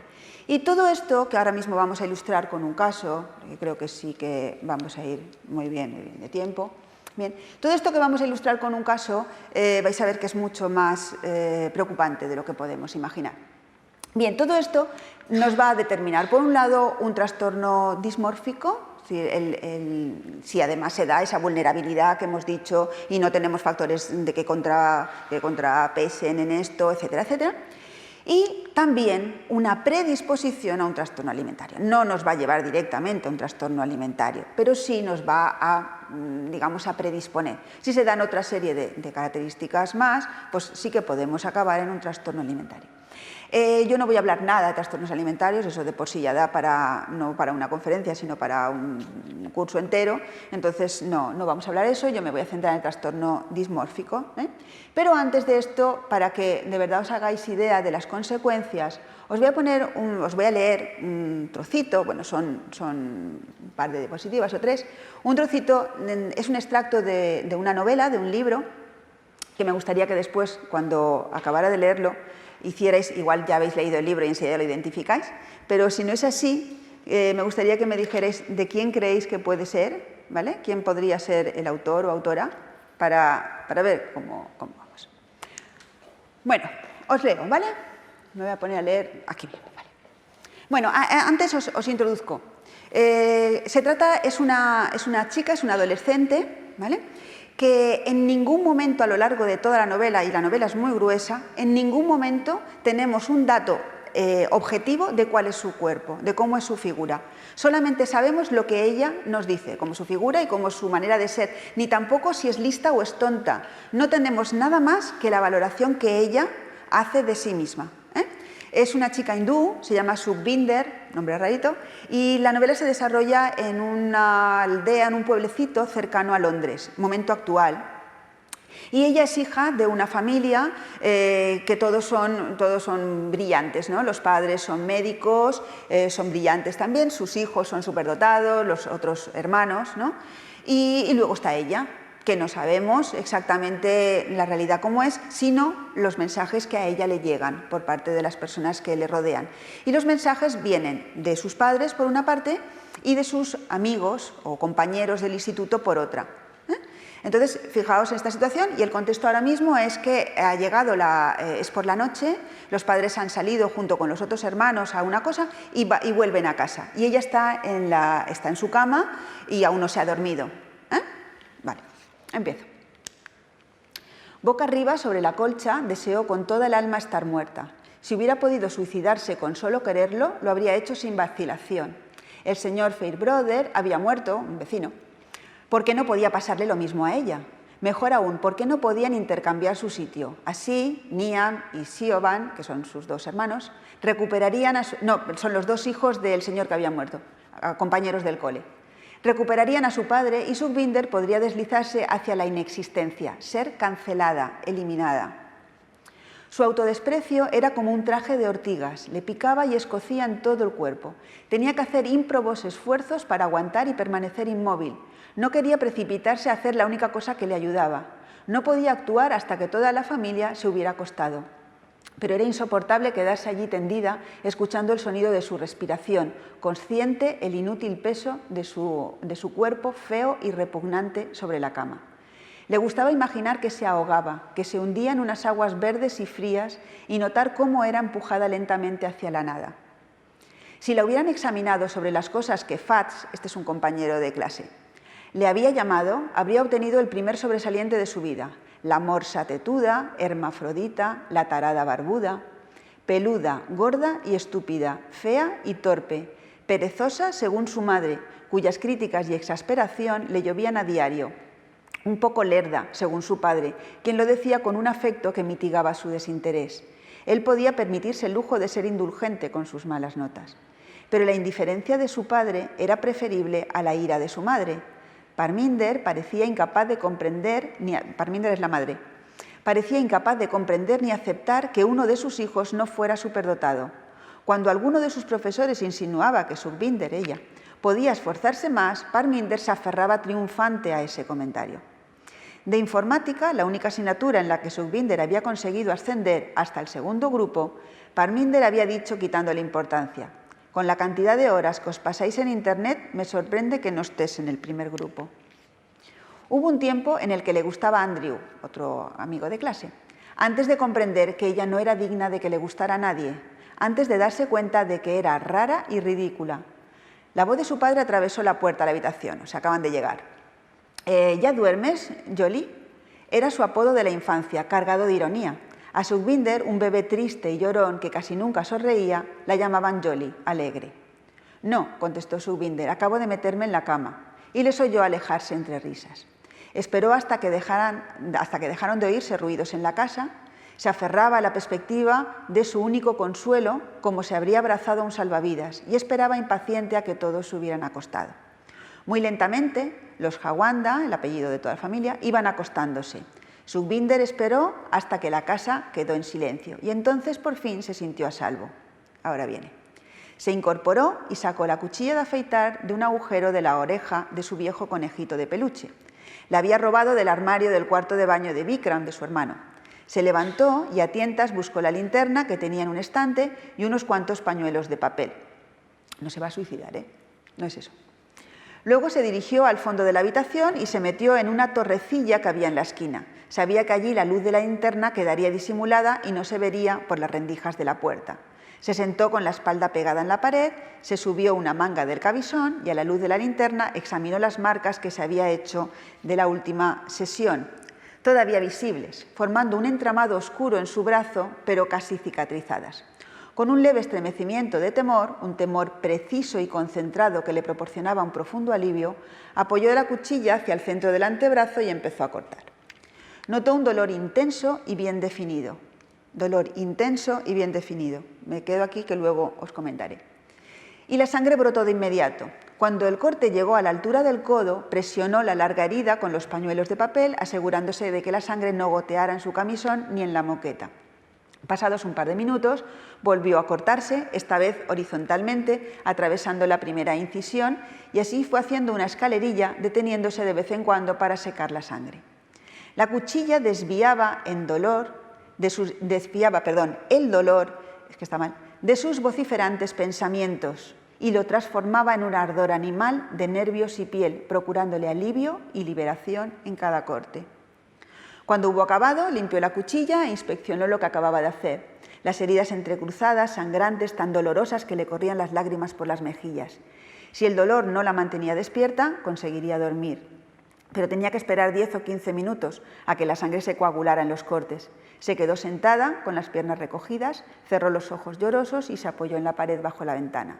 Y todo esto, que ahora mismo vamos a ilustrar con un caso, que creo que sí que vamos a ir muy bien de tiempo. Bien, todo esto que vamos a ilustrar con un caso vais a ver que es mucho más preocupante de lo que podemos imaginar. Bien, todo esto nos va a determinar, por un lado, un trastorno dismórfico, si además se da esa vulnerabilidad que hemos dicho y no tenemos factores que contrapesen en esto, etcétera, etcétera. Y también una predisposición a un trastorno alimentario. No nos va a llevar directamente a un trastorno alimentario, pero sí nos va a, digamos, a predisponer. Si se dan otra serie de características más, pues sí que podemos acabar en un trastorno alimentario. Yo no voy a hablar nada de trastornos alimentarios, eso de por sí ya da no para una conferencia, sino para un curso entero, entonces no vamos a hablar de eso, yo me voy a centrar en el trastorno dismórfico. Pero antes de esto, para que de verdad os hagáis idea de las consecuencias, os voy a leer un trocito, bueno, son un par de diapositivas o tres, un trocito, es un extracto de una novela, de un libro, que me gustaría que después, cuando acabara de leerlo, hicierais, igual ya habéis leído el libro y enseguida lo identificáis, pero si no es así, me gustaría que me dijerais de quién creéis que puede ser, ¿vale? ¿Quién podría ser el autor o autora? Para ver cómo vamos. Bueno, os leo, ¿vale? Me voy a poner a leer aquí mismo, ¿vale? Bueno, antes os introduzco. Es una chica, es una adolescente, ¿vale?, que en ningún momento a lo largo de toda la novela, y la novela es muy gruesa, en ningún momento tenemos un dato objetivo de cuál es su cuerpo, de cómo es su figura. Solamente sabemos lo que ella nos dice, como su figura y como su manera de ser, ni tampoco si es lista o es tonta. No tenemos nada más que la valoración que ella hace de sí misma. Es una chica hindú, se llama Sukhbinder, nombre rarito, y la novela se desarrolla en una aldea, en un pueblecito cercano a Londres, momento actual. Y ella es hija de una familia que todos son brillantes, ¿no? Los padres son médicos, son brillantes también, sus hijos son superdotados, los otros hermanos, ¿no? Y luego está ella, que no sabemos exactamente la realidad cómo es, sino los mensajes que a ella le llegan por parte de las personas que le rodean. Y los mensajes vienen de sus padres, por una parte, y de sus amigos o compañeros del instituto, por otra. Entonces, fijaos en esta situación, y el contexto ahora mismo es que ha llegado es por la noche, los padres han salido junto con los otros hermanos a una cosa y vuelven a casa. Y ella está en su cama y aún no se ha dormido. Vale. Empiezo. Boca arriba sobre la colcha, deseó con toda el alma estar muerta. Si hubiera podido suicidarse con solo quererlo, lo habría hecho sin vacilación. El señor Fairbrother había muerto, un vecino. ¿Por qué no podía pasarle lo mismo a ella? Mejor aún, ¿por qué no podían intercambiar su sitio? Así, Niam y Siobhan, que son sus dos hermanos, recuperarían son los dos hijos del señor que había muerto, compañeros del cole. Recuperarían a su padre y Sukhvinder podría deslizarse hacia la inexistencia, ser cancelada, eliminada. Su autodesprecio era como un traje de ortigas, le picaba y escocía en todo el cuerpo. Tenía que hacer ímprobos esfuerzos para aguantar y permanecer inmóvil. No quería precipitarse a hacer la única cosa que le ayudaba. No podía actuar hasta que toda la familia se hubiera acostado. Pero era insoportable quedarse allí tendida, escuchando el sonido de su respiración, consciente el inútil peso de su cuerpo feo y repugnante sobre la cama. Le gustaba imaginar que se ahogaba, que se hundía en unas aguas verdes y frías y notar cómo era empujada lentamente hacia la nada. Si la hubieran examinado sobre las cosas que Fats, este es un compañero de clase, le había llamado, habría obtenido el primer sobresaliente de su vida: la morsa tetuda, hermafrodita, la tarada barbuda, peluda, gorda y estúpida, fea y torpe, perezosa según su madre, cuyas críticas y exasperación le llovían a diario, un poco lerda, según su padre, quien lo decía con un afecto que mitigaba su desinterés. Él podía permitirse el lujo de ser indulgente con sus malas notas. Pero la indiferencia de su padre era preferible a la ira de su madre. Parminder parecía incapaz de comprender, Parminder es la madre, parecía incapaz de comprender ni aceptar que uno de sus hijos no fuera superdotado. Cuando alguno de sus profesores insinuaba que Sukhvinder, ella, podía esforzarse más, Parminder se aferraba triunfante a ese comentario. De informática, la única asignatura en la que Sukhvinder había conseguido ascender hasta el segundo grupo, Parminder había dicho quitándole importancia: con la cantidad de horas que os pasáis en Internet, me sorprende que no estés en el primer grupo. Hubo un tiempo en el que le gustaba Andrew, otro amigo de clase, antes de comprender que ella no era digna de que le gustara a nadie, antes de darse cuenta de que era rara y ridícula. La voz de su padre atravesó la puerta de la habitación, o sea, acaban de llegar. ¿Ya duermes, Jolie? Era su apodo de la infancia, cargado de ironía. A Sukhvinder, un bebé triste y llorón que casi nunca sonreía, la llamaban Jolie, alegre. No, contestó Sukhvinder, acabo de meterme en la cama. Y les oyó alejarse entre risas. Esperó hasta que dejaron de oírse ruidos en la casa. Se aferraba a la perspectiva de su único consuelo, como se habría abrazado a un salvavidas, y esperaba impaciente a que todos se hubieran acostado. Muy lentamente, los Jawanda, el apellido de toda la familia, iban acostándose. Sukhvinder esperó hasta que la casa quedó en silencio y entonces por fin se sintió a salvo. Ahora viene. Se incorporó y sacó la cuchilla de afeitar de un agujero de la oreja de su viejo conejito de peluche. La había robado del armario del cuarto de baño de Vikram, de su hermano. Se levantó y a tientas buscó la linterna que tenía en un estante y unos cuantos pañuelos de papel. No se va a suicidar, ¿eh? No es eso. Luego se dirigió al fondo de la habitación y se metió en una torrecilla que había en la esquina. Sabía que allí la luz de la linterna quedaría disimulada y no se vería por las rendijas de la puerta. Se sentó con la espalda pegada en la pared, se subió una manga del camisón y a la luz de la linterna examinó las marcas que se había hecho de la última sesión, todavía visibles, formando un entramado oscuro en su brazo, pero casi cicatrizadas. Con un leve estremecimiento de temor, un temor preciso y concentrado que le proporcionaba un profundo alivio, apoyó la cuchilla hacia el centro del antebrazo y empezó a cortar. Notó un dolor intenso y bien definido. Dolor intenso y bien definido. Me quedo aquí que luego os comentaré. Y la sangre brotó de inmediato. Cuando el corte llegó a la altura del codo, presionó la larga herida con los pañuelos de papel, asegurándose de que la sangre no goteara en su camisón ni en la moqueta. Pasados un par de minutos, volvió a cortarse, esta vez horizontalmente, atravesando la primera incisión, y así fue haciendo una escalerilla, deteniéndose de vez en cuando para secar la sangre. La cuchilla desviaba el dolor de sus vociferantes pensamientos y lo transformaba en un ardor animal de nervios y piel, procurándole alivio y liberación en cada corte. Cuando hubo acabado, limpió la cuchilla e inspeccionó lo que acababa de hacer. Las heridas entrecruzadas, sangrantes, tan dolorosas que le corrían las lágrimas por las mejillas. Si el dolor no la mantenía despierta, conseguiría dormir. pero tenía que esperar 10 o 15 minutos a que la sangre se coagulara en los cortes. Se quedó sentada con las piernas recogidas, cerró los ojos llorosos y se apoyó en la pared bajo la ventana.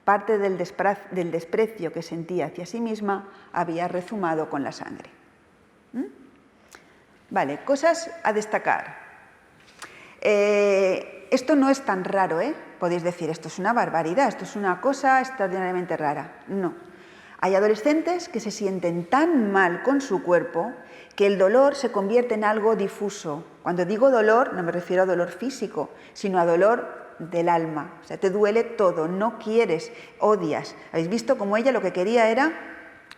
Parte del desprecio que sentía hacia sí misma había rezumado con la sangre. Vale, cosas a destacar. Esto no es tan raro, ¿eh? Podéis decir, esto es una barbaridad, esto es una cosa extraordinariamente rara. No. Hay adolescentes que se sienten tan mal con su cuerpo que el dolor se convierte en algo difuso. Cuando digo dolor, no me refiero a dolor físico, sino a dolor del alma. O sea, te duele todo, no quieres, odias. ¿Habéis visto cómo ella lo que quería era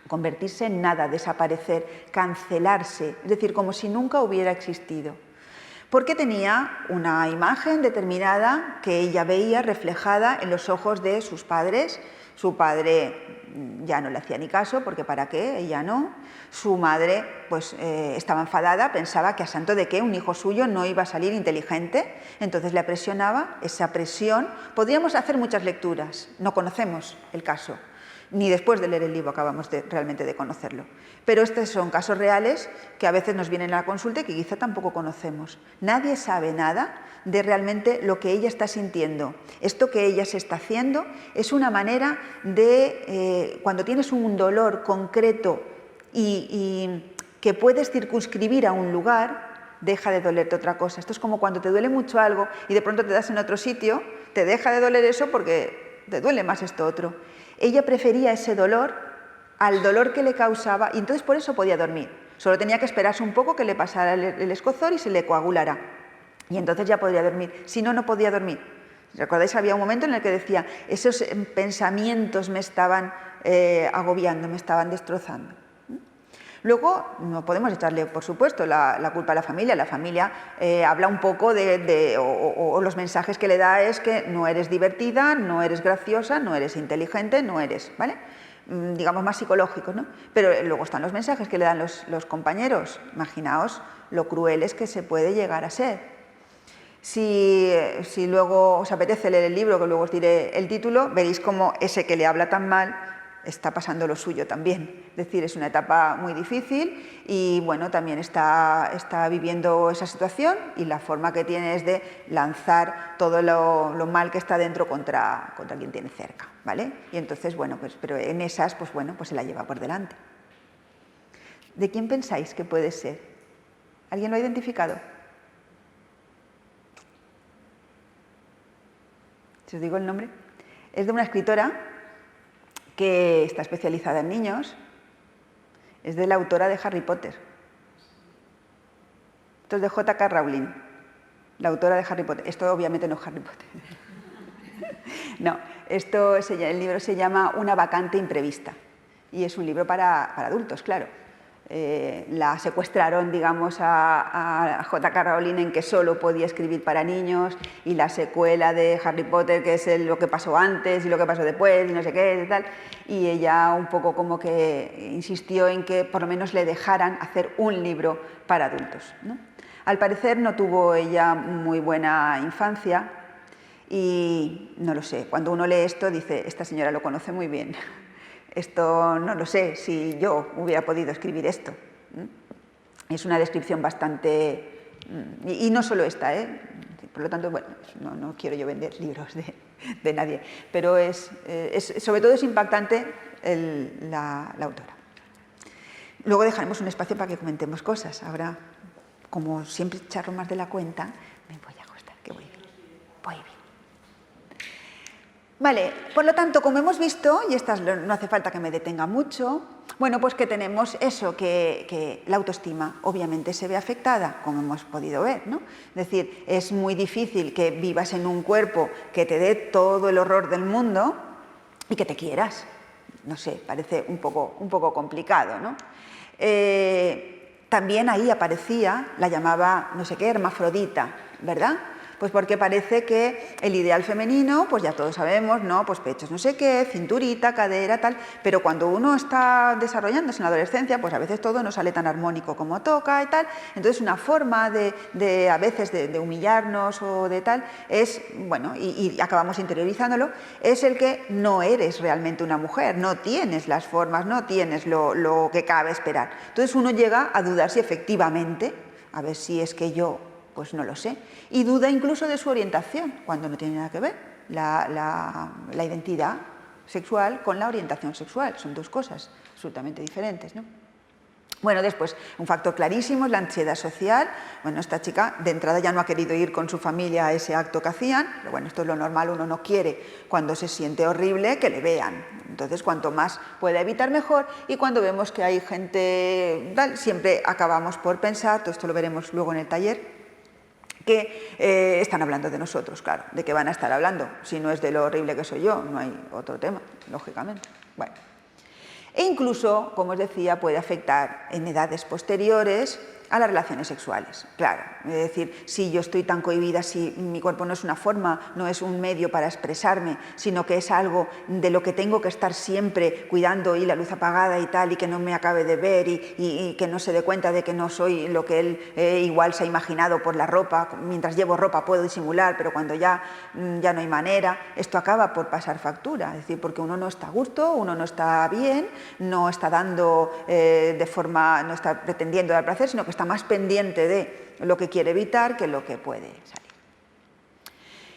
convertirse en nada, desaparecer, cancelarse? Es decir, como si nunca hubiera existido. Porque tenía una imagen determinada que ella veía reflejada en los ojos de sus padres. Su padre ya no le hacía ni caso, porque ¿para qué? Ella no. Su madre pues estaba enfadada, pensaba que a santo de qué un hijo suyo no iba a salir inteligente, entonces le presionaba. Esa presión, podríamos hacer muchas lecturas, no conocemos el caso, ni después de leer el libro acabamos realmente de conocerlo. Pero estos son casos reales que a veces nos vienen a la consulta y que quizá tampoco conocemos. Nadie sabe nada de realmente lo que ella está sintiendo. Esto que ella se está haciendo es una manera de, cuando tienes un dolor concreto y que puedes circunscribir a un lugar, deja de dolerte otra cosa. Esto es como cuando te duele mucho algo y de pronto te das en otro sitio, te deja de doler eso porque te duele más esto otro. Ella prefería ese dolor al dolor que le causaba y entonces por eso podía dormir. Solo tenía que esperarse un poco que le pasara el escozor y se le coagulara. Y entonces ya podría dormir. Si no, no podía dormir. ¿Recordáis? Había un momento en el que decía, esos pensamientos me estaban agobiando, me estaban destrozando. Luego, no podemos echarle, por supuesto, la culpa a la familia. La familia habla un poco o los mensajes que le da es que no eres divertida, no eres graciosa, no eres inteligente, no eres, ¿vale? Digamos más psicológicos, ¿no? Pero luego están los mensajes que le dan los compañeros. Imaginaos lo crueles que se puede llegar a ser. Si luego os apetece leer el libro, que luego os diré el título, veréis cómo ese que le habla tan mal está pasando lo suyo también. Es decir, es una etapa muy difícil y bueno, también está viviendo esa situación y la forma que tiene es de lanzar todo lo mal que está dentro contra quien tiene cerca, ¿vale? Y entonces, bueno, pues, pero en esas, pues bueno, pues se la lleva por delante. ¿De quién pensáis que puede ser? ¿Alguien lo ha identificado? Si os digo el nombre, es de una escritora que está especializada en niños, es de la autora de Harry Potter. Esto es de J.K. Rowling, la autora de Harry Potter. Esto obviamente no es Harry Potter. No, el libro se llama Una vacante imprevista y es un libro para adultos, claro. La secuestraron, digamos, a J.K. Rowling en que solo podía escribir para niños y la secuela de Harry Potter, que es lo que pasó antes y lo que pasó después y no sé qué y tal, y ella un poco como que insistió en que por lo menos le dejaran hacer un libro para adultos, ¿no? Al parecer no tuvo ella muy buena infancia y no lo sé, cuando uno lee esto dice, esta señora lo conoce muy bien. Esto no lo sé si yo hubiera podido escribir esto. Es una descripción bastante... Y no solo esta, ¿eh? Por lo tanto, bueno, no quiero yo vender libros de nadie, pero sobre todo es impactante la autora. Luego dejaremos un espacio para que comentemos cosas. Ahora, como siempre charlo más de la cuenta, me voy a acostar, que voy bien. Voy bien. Vale, por lo tanto, como hemos visto, y no hace falta que me detenga mucho, bueno, pues que tenemos eso, que la autoestima obviamente se ve afectada, como hemos podido ver, ¿no? Es decir, es muy difícil que vivas en un cuerpo que te dé todo el horror del mundo y que te quieras. No sé, parece un poco complicado, ¿no? También ahí aparecía, la llamaba, no sé qué, hermafrodita, ¿verdad? Pues porque parece que el ideal femenino, pues ya todos sabemos, ¿no? Pues pechos no sé qué, cinturita, cadera, tal, pero cuando uno está desarrollándose en la adolescencia, pues a veces todo no sale tan armónico como toca y tal. Entonces una forma a veces de humillarnos o de tal es, bueno, y acabamos interiorizándolo, es el que no eres realmente una mujer, no tienes las formas, no tienes lo que cabe esperar. Entonces uno llega a dudar si efectivamente, a ver si es que yo, pues no lo sé, y duda incluso de su orientación, cuando no tiene nada que ver la identidad sexual con la orientación sexual, son dos cosas absolutamente diferentes, ¿no? Bueno, después, un factor clarísimo es la ansiedad social. Bueno, esta chica de entrada ya no ha querido ir con su familia a ese acto que hacían, pero bueno, esto es lo normal, uno no quiere cuando se siente horrible que le vean. Entonces, cuanto más pueda evitar, mejor. Y cuando vemos que hay gente tal, siempre acabamos por pensar, todo esto lo veremos luego en el taller, que están hablando de nosotros, claro, de qué van a estar hablando. Si no es de lo horrible que soy yo, no hay otro tema, lógicamente. Bueno. E incluso, como os decía, puede afectar en edades posteriores a las relaciones sexuales. Claro, es decir, si yo estoy tan cohibida, si mi cuerpo no es una forma, no es un medio para expresarme, sino que es algo de lo que tengo que estar siempre cuidando y la luz apagada y tal, y que no me acabe de ver y que no se dé cuenta de que no soy lo que él igual se ha imaginado por la ropa. Mientras llevo ropa puedo disimular, pero cuando ya no hay manera, esto acaba por pasar factura. Es decir, porque uno no está a gusto, uno no está bien, no está dando no está pretendiendo dar placer, sino que está más pendiente de lo que quiere evitar que lo que puede salir.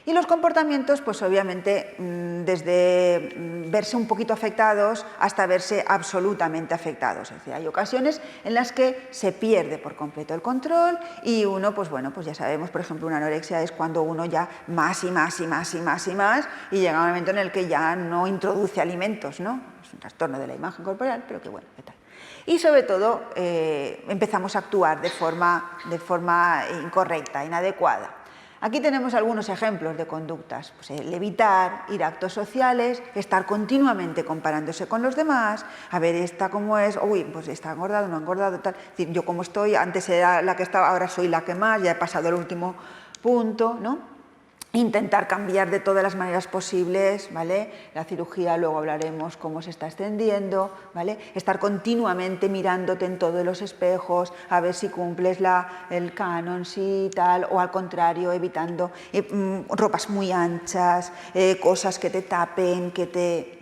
Y los comportamientos, pues obviamente, desde verse un poquito afectados hasta verse absolutamente afectados. Es decir, hay ocasiones en las que se pierde por completo el control y uno, pues bueno, pues ya sabemos, por ejemplo, una anorexia es cuando uno ya más y más y más y más y más y llega un momento en el que ya no introduce alimentos, ¿no? Es un trastorno de la imagen corporal, pero que bueno, ¿qué tal? Y sobre todo empezamos a actuar de forma incorrecta, inadecuada. Aquí tenemos algunos ejemplos de conductas, pues el evitar ir a actos sociales, estar continuamente comparándose con los demás, a ver esta cómo es, uy, pues está engordado, no ha engordado, tal. Es decir, yo como estoy, antes era la que estaba, ahora soy la que más, ya he pasado el último punto, ¿no? Intentar cambiar de todas las maneras posibles, ¿vale? La cirugía, luego hablaremos cómo se está extendiendo, ¿vale? Estar continuamente mirándote en todos los espejos, a ver si cumples el canon, sí, tal, o al contrario, evitando ropas muy anchas, cosas que te tapen,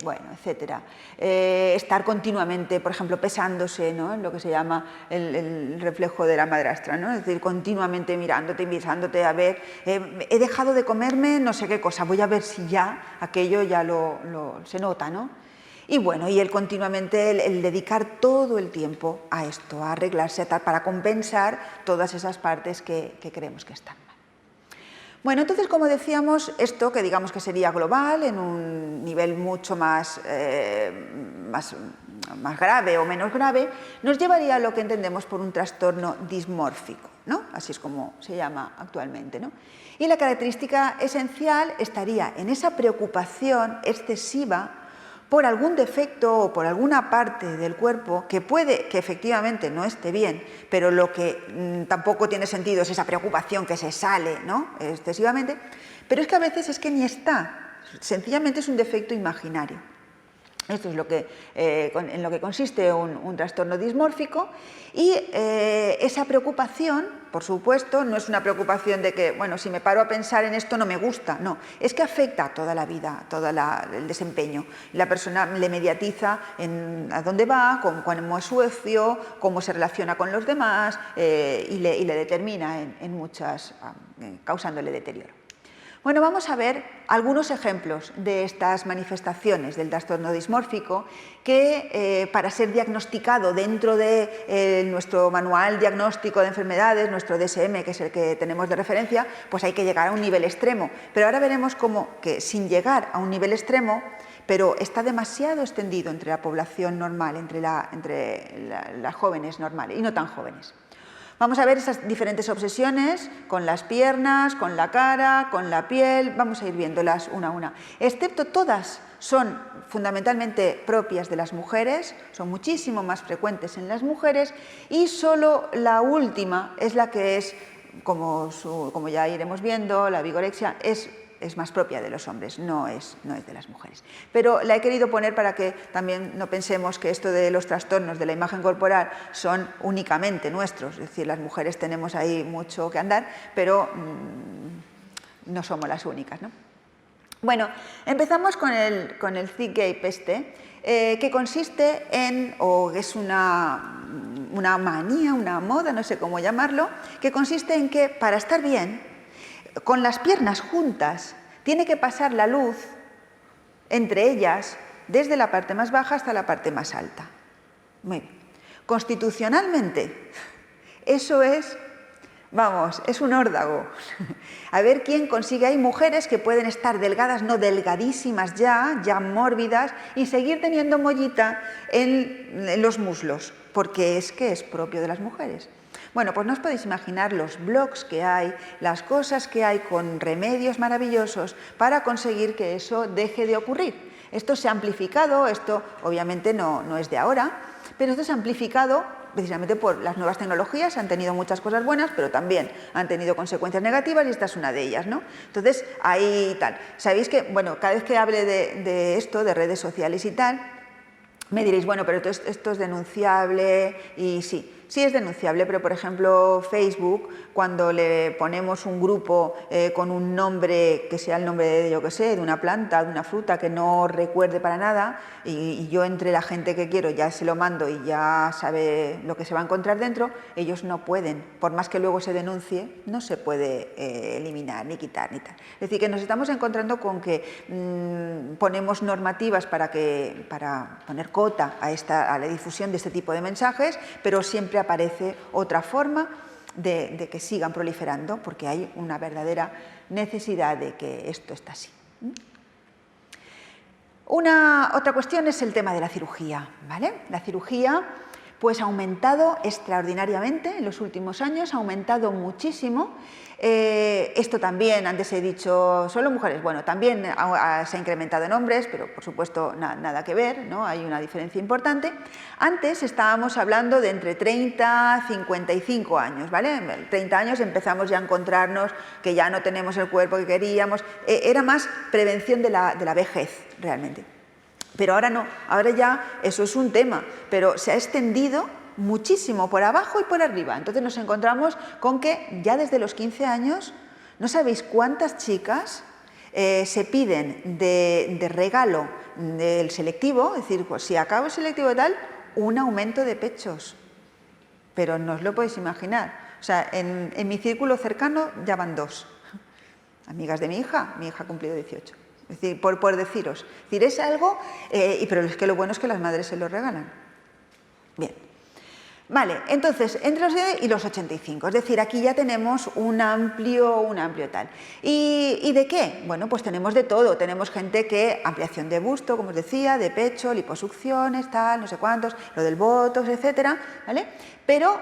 bueno, etcétera. Estar continuamente, por ejemplo, pesándose, ¿no? En lo que se llama el reflejo de la madrastra, ¿no? Es decir, continuamente mirándote y besándote a ver, he dejado de comerme no sé qué cosa, voy a ver si ya aquello ya se nota, ¿no? Y bueno, y continuamente el dedicar todo el tiempo a esto, a arreglarse, para compensar todas esas partes que creemos que están. Bueno, entonces, como decíamos, esto que digamos que sería global, en un nivel mucho más grave o menos grave, nos llevaría a lo que entendemos por un trastorno dismórfico, ¿no? Así es como se llama actualmente, ¿no? Y la característica esencial estaría en esa preocupación excesiva por algún defecto o por alguna parte del cuerpo que puede que efectivamente no esté bien, pero lo que tampoco tiene sentido es esa preocupación que se sale, ¿no? Excesivamente, pero es que a veces es que ni está, sencillamente es un defecto imaginario. Esto es en lo que consiste un trastorno dismórfico y esa preocupación, por supuesto, no es una preocupación de que, bueno, si me paro a pensar en esto no me gusta, no, es que afecta a toda la vida, todo el desempeño. La persona le mediatiza a dónde va, cómo es su ocio, cómo se relaciona con los demás y le determina causándole deterioro. Bueno, vamos a ver algunos ejemplos de estas manifestaciones del trastorno dismórfico que para ser diagnosticado dentro de nuestro manual diagnóstico de enfermedades, nuestro DSM, que es el que tenemos de referencia, pues hay que llegar a un nivel extremo. Pero ahora veremos cómo que sin llegar a un nivel extremo, pero está demasiado extendido entre la población normal, entre las jóvenes normales y no tan jóvenes. Vamos a ver esas diferentes obsesiones con las piernas, con la cara, con la piel, vamos a ir viéndolas una a una. Excepto todas son fundamentalmente propias de las mujeres, son muchísimo más frecuentes en las mujeres y solo la última es la que es como ya iremos viendo, la vigorexia es más propia de los hombres, no es de las mujeres. Pero la he querido poner para que también no pensemos que esto de los trastornos de la imagen corporal son únicamente nuestros, es decir, las mujeres tenemos ahí mucho que andar, pero no somos las únicas, ¿no? Bueno, empezamos con el thick gape que consiste en, o es una manía, una moda, no sé cómo llamarlo, que consiste en que para estar bien, con las piernas juntas, tiene que pasar la luz entre ellas desde la parte más baja hasta la parte más alta. Muy bien. Constitucionalmente, eso es, vamos, es un órdago. A ver quién consigue. Hay mujeres que pueden estar delgadas, no delgadísimas ya mórbidas, y seguir teniendo mollita en los muslos, porque es que es propio de las mujeres. Bueno, pues no os podéis imaginar los blogs que hay, las cosas que hay con remedios maravillosos para conseguir que eso deje de ocurrir. Esto se ha amplificado, esto obviamente no es de ahora, pero esto se ha amplificado precisamente por las nuevas tecnologías. Han tenido muchas cosas buenas, pero también han tenido consecuencias negativas y esta es una de ellas, ¿no? Entonces, ahí tal. Sabéis que, bueno, cada vez que hable de esto, de redes sociales y tal, me diréis, bueno, pero esto es denunciable, y sí es denunciable, pero por ejemplo Facebook, cuando le ponemos un grupo con un nombre que sea el nombre de, yo qué sé, de una planta, de una fruta que no recuerde para nada, y yo entre la gente que quiero ya se lo mando y ya sabe lo que se va a encontrar dentro, ellos no pueden, por más que luego se denuncie, no se puede eliminar, ni quitar, ni tal. Es decir, que nos estamos encontrando con que ponemos normativas para poner cota a la difusión de este tipo de mensajes, pero siempre aparece otra forma de que sigan proliferando, porque hay una verdadera necesidad de que esto esté así. Otra cuestión es el tema de la cirugía, ¿vale? La cirugía pues ha aumentado extraordinariamente en los últimos años, ha aumentado muchísimo. Esto también, antes he dicho, solo mujeres, bueno, también se ha incrementado en hombres, pero por supuesto nada que ver, ¿no? Hay una diferencia importante. Antes estábamos hablando de entre 30 y 55 años, ¿vale? 30 años empezamos ya a encontrarnos que ya no tenemos el cuerpo que queríamos, era más prevención de la vejez, realmente. Pero ahora no, ahora ya eso es un tema, pero se ha extendido muchísimo por abajo y por arriba. Entonces nos encontramos con que ya desde los 15 años, no sabéis cuántas chicas se piden de regalo del selectivo, es decir, pues si acabo el selectivo y tal, un aumento de pechos. Pero no os lo podéis imaginar. O sea, en mi círculo cercano ya van 2. Amigas de mi hija ha cumplido 18. Es decir, por deciros. Es decir, es algo, pero es que lo bueno es que las madres se lo regalan. Bien. Vale, entonces, entre los 10 y los 85, es decir, aquí ya tenemos un amplio tal. ¿Y de qué? Bueno, pues tenemos de todo. Tenemos gente que, ampliación de busto, como os decía, de pecho, liposucciones, tal, no sé cuántos, lo del botox, etcétera, ¿vale? Pero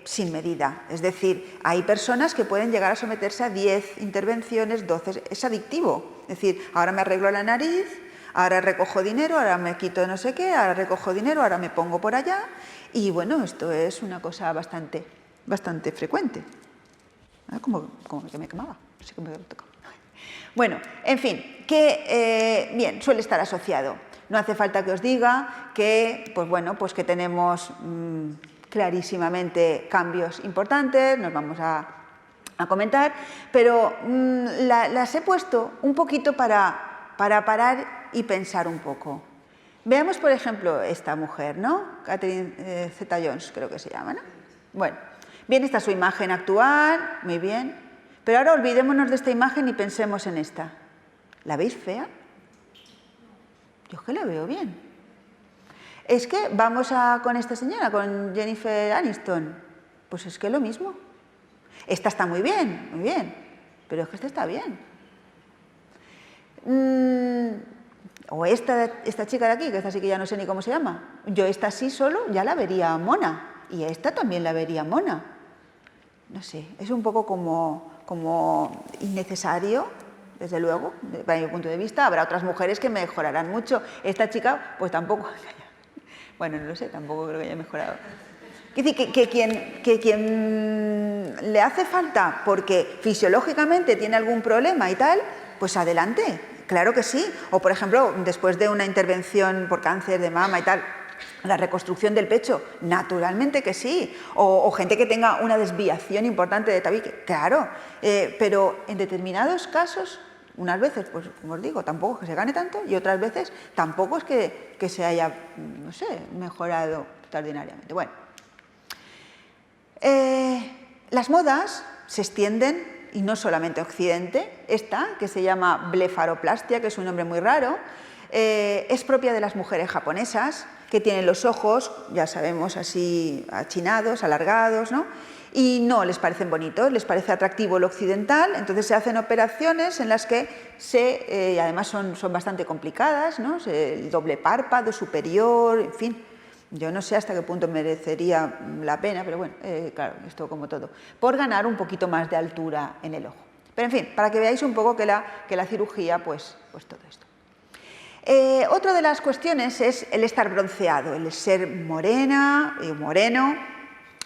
sin medida, es decir, hay personas que pueden llegar a someterse a 10 intervenciones, 12, es adictivo. Es decir, ahora me arreglo la nariz, ahora recojo dinero, ahora me quito no sé qué, ahora recojo dinero, ahora me pongo por allá. Y bueno, esto es una cosa bastante frecuente. Como que me quemaba, no sé cómo me tocó. Bueno, en fin, que bien, suele estar asociado. No hace falta que os diga que, pues bueno, pues que tenemos clarísimamente cambios importantes, nos vamos a comentar, pero las he puesto un poquito para parar y pensar un poco. Veamos, por ejemplo, esta mujer, ¿no? Catherine Zeta-Jones, creo que se llama, ¿no? Bueno, bien, esta es su imagen actual, muy bien, pero ahora olvidémonos de esta imagen y pensemos en esta. ¿La veis fea? Yo es que la veo bien. Es que vamos con esta señora, con Jennifer Aniston, pues es que lo mismo. Esta está muy bien, pero es que esta está bien. O esta chica de aquí, que esta sí que ya no sé ni cómo se llama. Yo esta sí solo ya la vería mona, y esta también la vería mona. No sé, es un poco como innecesario, desde luego, para mi punto de vista. Habrá otras mujeres que mejorarán mucho. Esta chica, pues tampoco... Bueno, no lo sé, tampoco creo que haya mejorado. Es decir, que quien le hace falta porque fisiológicamente tiene algún problema y tal, pues adelante, claro que sí. O por ejemplo, después de una intervención por cáncer de mama y tal, la reconstrucción del pecho, naturalmente que sí. O gente que tenga una desviación importante de tabique, claro. Pero en determinados casos, unas veces, pues como os digo, tampoco es que se gane tanto, y otras veces tampoco es que se haya, no sé, mejorado extraordinariamente. Bueno, las modas se extienden, y no solamente a Occidente. Esta, que se llama blefaroplastia, que es un nombre muy raro, es propia de las mujeres japonesas, que tienen los ojos, ya sabemos, así achinados, alargados, ¿no? Y no les parecen bonitos, les parece atractivo lo occidental, entonces se hacen operaciones en las que además son bastante complicadas, ¿no? El doble párpado superior, en fin. Yo no sé hasta qué punto merecería la pena, pero bueno, claro, esto como todo, por ganar un poquito más de altura en el ojo. Pero en fin, para que veáis un poco que la cirugía, pues todo esto. Otra de las cuestiones es el estar bronceado, el ser morena y moreno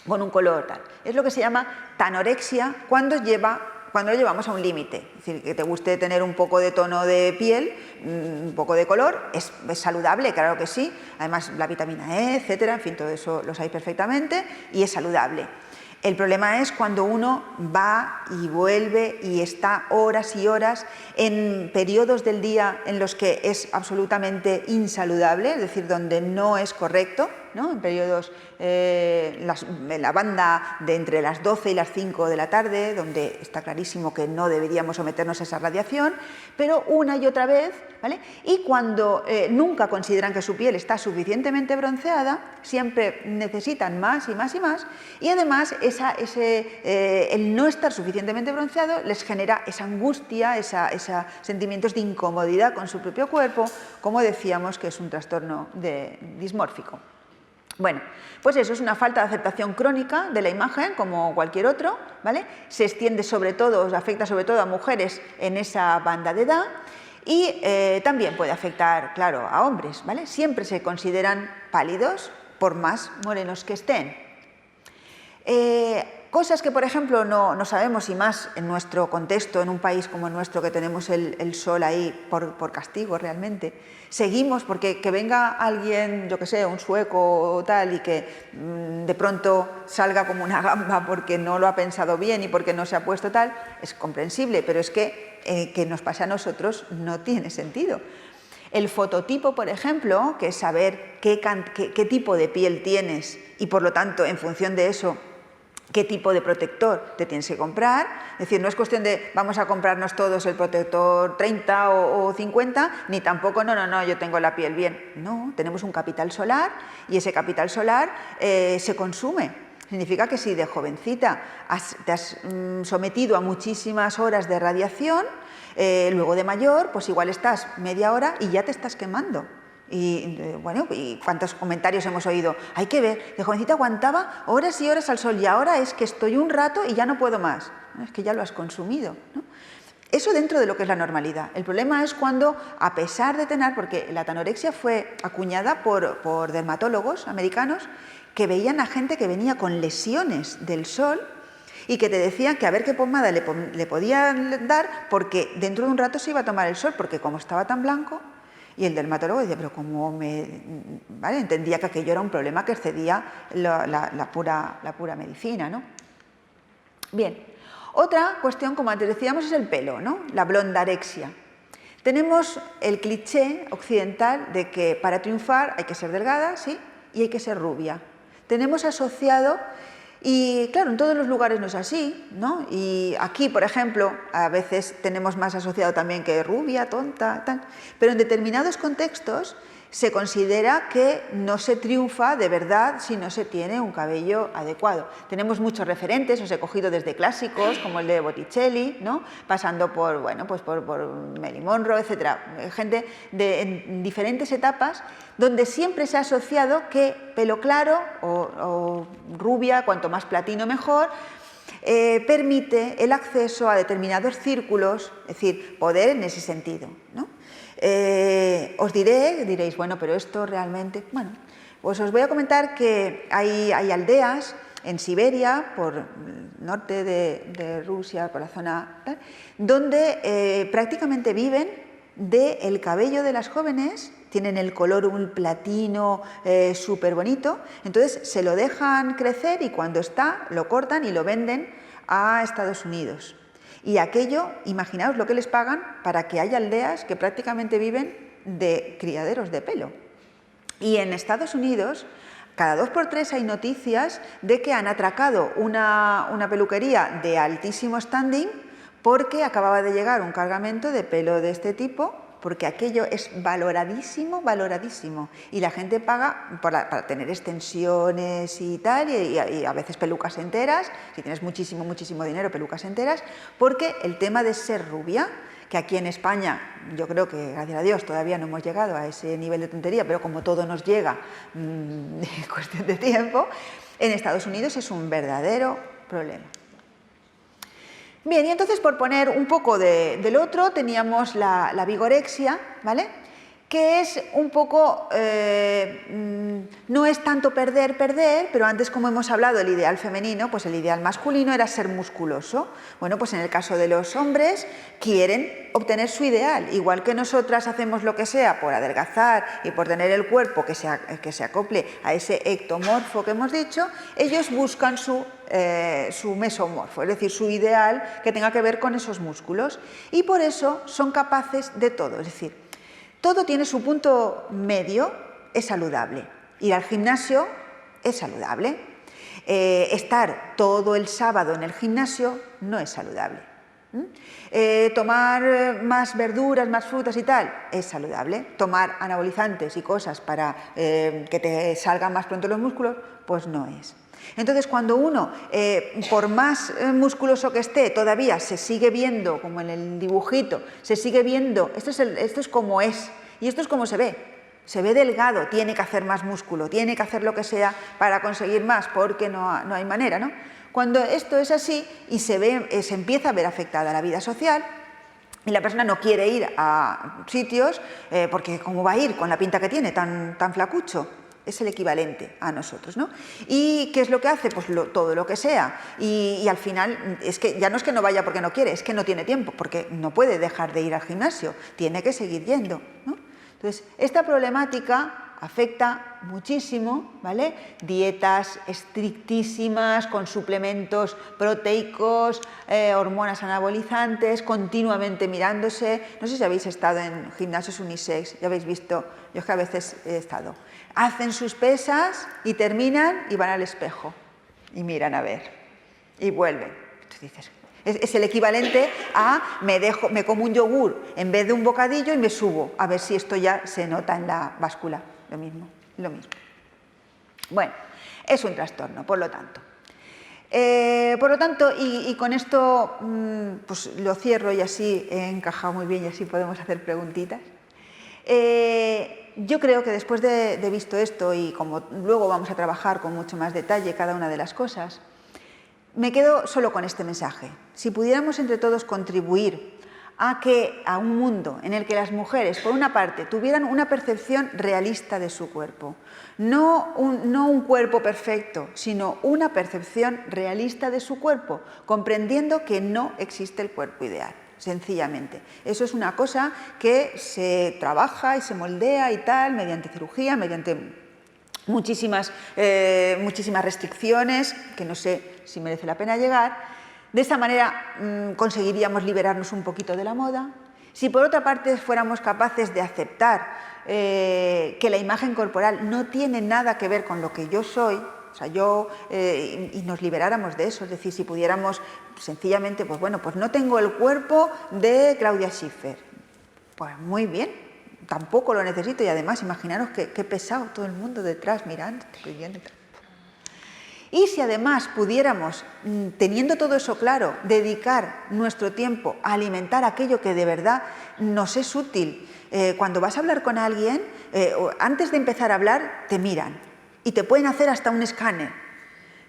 con un color tal. Es lo que se llama tanorexia cuando lo llevamos a un límite. Es decir, que te guste tener un poco de tono de piel, un poco de color, es saludable, claro que sí. Además, la vitamina E, etcétera, en fin, todo eso lo sabéis perfectamente y es saludable. El problema es cuando uno va y vuelve y está horas y horas en periodos del día en los que es absolutamente insaludable, es decir, donde no es correcto, ¿no? En periodos, en la banda de entre las 12 y las 5 de la tarde, donde está clarísimo que no deberíamos someternos a esa radiación, pero una y otra vez, ¿vale? Y cuando nunca consideran que su piel está suficientemente bronceada, siempre necesitan más y más y más, y además el no estar suficientemente bronceado les genera esa angustia, esos sentimientos de incomodidad con su propio cuerpo, como decíamos que es un trastorno dismórfico. Bueno, pues eso es una falta de aceptación crónica de la imagen, como cualquier otro, ¿vale? Se extiende sobre todo, afecta sobre todo a mujeres en esa banda de edad y también puede afectar, claro, a hombres, ¿vale? Siempre se consideran pálidos por más morenos que estén. Cosas que, por ejemplo, no sabemos, y más en nuestro contexto, en un país como el nuestro, que tenemos el sol ahí por castigo realmente, seguimos, porque que venga alguien, yo que sé, un sueco o tal, y que de pronto salga como una gamba porque no lo ha pensado bien y porque no se ha puesto tal, es comprensible, pero es que nos pase a nosotros no tiene sentido. El fototipo, por ejemplo, que es saber qué tipo de piel tienes y, por lo tanto, en función de eso, qué tipo de protector te tienes que comprar. Es decir, no es cuestión de vamos a comprarnos todos el protector 30 o 50, ni tampoco, no, yo tengo la piel bien. No, tenemos un capital solar y ese capital solar se consume. Significa que si de jovencita te has sometido a muchísimas horas de radiación, luego de mayor, pues igual estás media hora y ya te estás quemando. Y bueno, y cuántos comentarios hemos oído. Hay que ver, de jovencita aguantaba horas y horas al sol y ahora es que estoy un rato y ya no puedo más. Es que ya lo has consumido, ¿no? Eso dentro de lo que es la normalidad. El problema es cuando, a pesar de tener, porque la tanorexia fue acuñada por dermatólogos americanos que veían a gente que venía con lesiones del sol y que te decían que a ver qué pomada le podían dar porque dentro de un rato se iba a tomar el sol, porque como estaba tan blanco. Y el dermatólogo decía, pero ¿cómo ¿vale? Entendía que aquello era un problema que excedía la pura medicina, ¿no? Bien, otra cuestión, como antes decíamos, es el pelo, ¿no? La blondarexia. Tenemos el cliché occidental de que para triunfar hay que ser delgada, sí, y hay que ser rubia. Tenemos asociado, y claro, en todos los lugares no es así, ¿no? Y aquí, por ejemplo, a veces tenemos más asociado también que rubia, tonta, tal, pero en determinados contextos se considera que no se triunfa de verdad si no se tiene un cabello adecuado. Tenemos muchos referentes, os he cogido desde clásicos como el de Botticelli, ¿no? Pasando por, bueno, pues por Marilyn Monroe, etc. Gente en diferentes etapas donde siempre se ha asociado que pelo claro o rubia, cuanto más platino mejor, permite el acceso a determinados círculos, es decir, poder en ese sentido, ¿no? Diréis, bueno, pero esto realmente, bueno, Pues os voy a comentar que hay aldeas en Siberia, por el norte de Rusia, por la zona tal, donde prácticamente viven del cabello de las jóvenes, tienen el color un platino súper bonito, entonces se lo dejan crecer y cuando está lo cortan y lo venden a Estados Unidos. Y aquello, imaginaos lo que les pagan para que haya aldeas que prácticamente viven de criaderos de pelo. Y en Estados Unidos, cada 2 por 3 hay noticias de que han atracado una peluquería de altísimo standing porque acababa de llegar un cargamento de pelo de este tipo, porque aquello es valoradísimo, valoradísimo. Y la gente paga para tener extensiones y tal, y a veces pelucas enteras, si tienes muchísimo, muchísimo dinero, pelucas enteras, porque el tema de ser rubia, que aquí en España, yo creo que, gracias a Dios, todavía no hemos llegado a ese nivel de tontería, pero como todo nos llega en cuestión de tiempo, en Estados Unidos es un verdadero problema. Bien, y entonces por poner un poco del otro, teníamos la vigorexia, ¿vale? Que es un poco, no es tanto perder, pero antes, como hemos hablado, el ideal femenino, pues el ideal masculino era ser musculoso. Bueno, pues en el caso de los hombres quieren obtener su ideal, igual que nosotras hacemos lo que sea por adelgazar y por tener el cuerpo que se acople a ese ectomorfo que hemos dicho, ellos buscan su mesomorfo, es decir, su ideal que tenga que ver con esos músculos, y por eso son capaces de todo, es decir, todo tiene su punto medio, es saludable. Ir al gimnasio es saludable. Estar todo el sábado en el gimnasio no es saludable. Tomar más verduras, más frutas y tal, es saludable. Tomar anabolizantes y cosas para que te salgan más pronto los músculos, pues no es. Entonces, cuando uno, por más musculoso que esté, todavía se sigue viendo, como en el dibujito, se sigue viendo, esto es como es, y esto es como se ve delgado, tiene que hacer más músculo, tiene que hacer lo que sea para conseguir más, porque no hay manera, ¿no? Cuando esto es así y se empieza a ver afectada la vida social, y la persona no quiere ir a sitios, porque ¿cómo va a ir con la pinta que tiene, tan flacucho? Es el equivalente a nosotros, ¿no? ¿Y qué es lo que hace? Pues todo lo que sea. Y al final, es que ya no es que no vaya porque no quiere, es que no tiene tiempo, porque no puede dejar de ir al gimnasio, tiene que seguir yendo, ¿no? Entonces, esta problemática afecta muchísimo, ¿vale? Dietas estrictísimas, con suplementos proteicos, hormonas anabolizantes, continuamente mirándose. No sé si habéis estado en gimnasios unisex, ya habéis visto, yo es que a veces he estado. Hacen sus pesas y terminan y van al espejo y miran a ver y vuelven. Tú dices, es el equivalente a me como un yogur en vez de un bocadillo y me subo a ver si esto ya se nota en la báscula. Lo mismo. Bueno, es un trastorno, por lo tanto. Y con esto pues lo cierro y así he encajado muy bien y así podemos hacer preguntitas. Yo creo que después de visto esto, y como luego vamos a trabajar con mucho más detalle cada una de las cosas, me quedo solo con este mensaje. Si pudiéramos entre todos contribuir a un mundo en el que las mujeres, por una parte, tuvieran una percepción realista de su cuerpo, no un cuerpo perfecto, sino una percepción realista de su cuerpo, comprendiendo que no existe el cuerpo ideal. Sencillamente. Eso es una cosa que se trabaja y se moldea y tal, mediante cirugía, mediante muchísimas restricciones, que no sé si merece la pena llegar. De esta manera conseguiríamos liberarnos un poquito de la moda. Si por otra parte fuéramos capaces de aceptar que la imagen corporal no tiene nada que ver con lo que yo soy, o sea, y nos liberáramos de eso, es decir, si pudiéramos sencillamente, pues bueno, pues no tengo el cuerpo de Claudia Schiffer, pues muy bien, tampoco lo necesito, y además imaginaros qué pesado todo el mundo detrás mirando, escribiendo y tal. Y si además pudiéramos, teniendo todo eso claro, dedicar nuestro tiempo a alimentar aquello que de verdad nos es útil, cuando vas a hablar con alguien, antes de empezar a hablar, te miran. Y te pueden hacer hasta un escáner,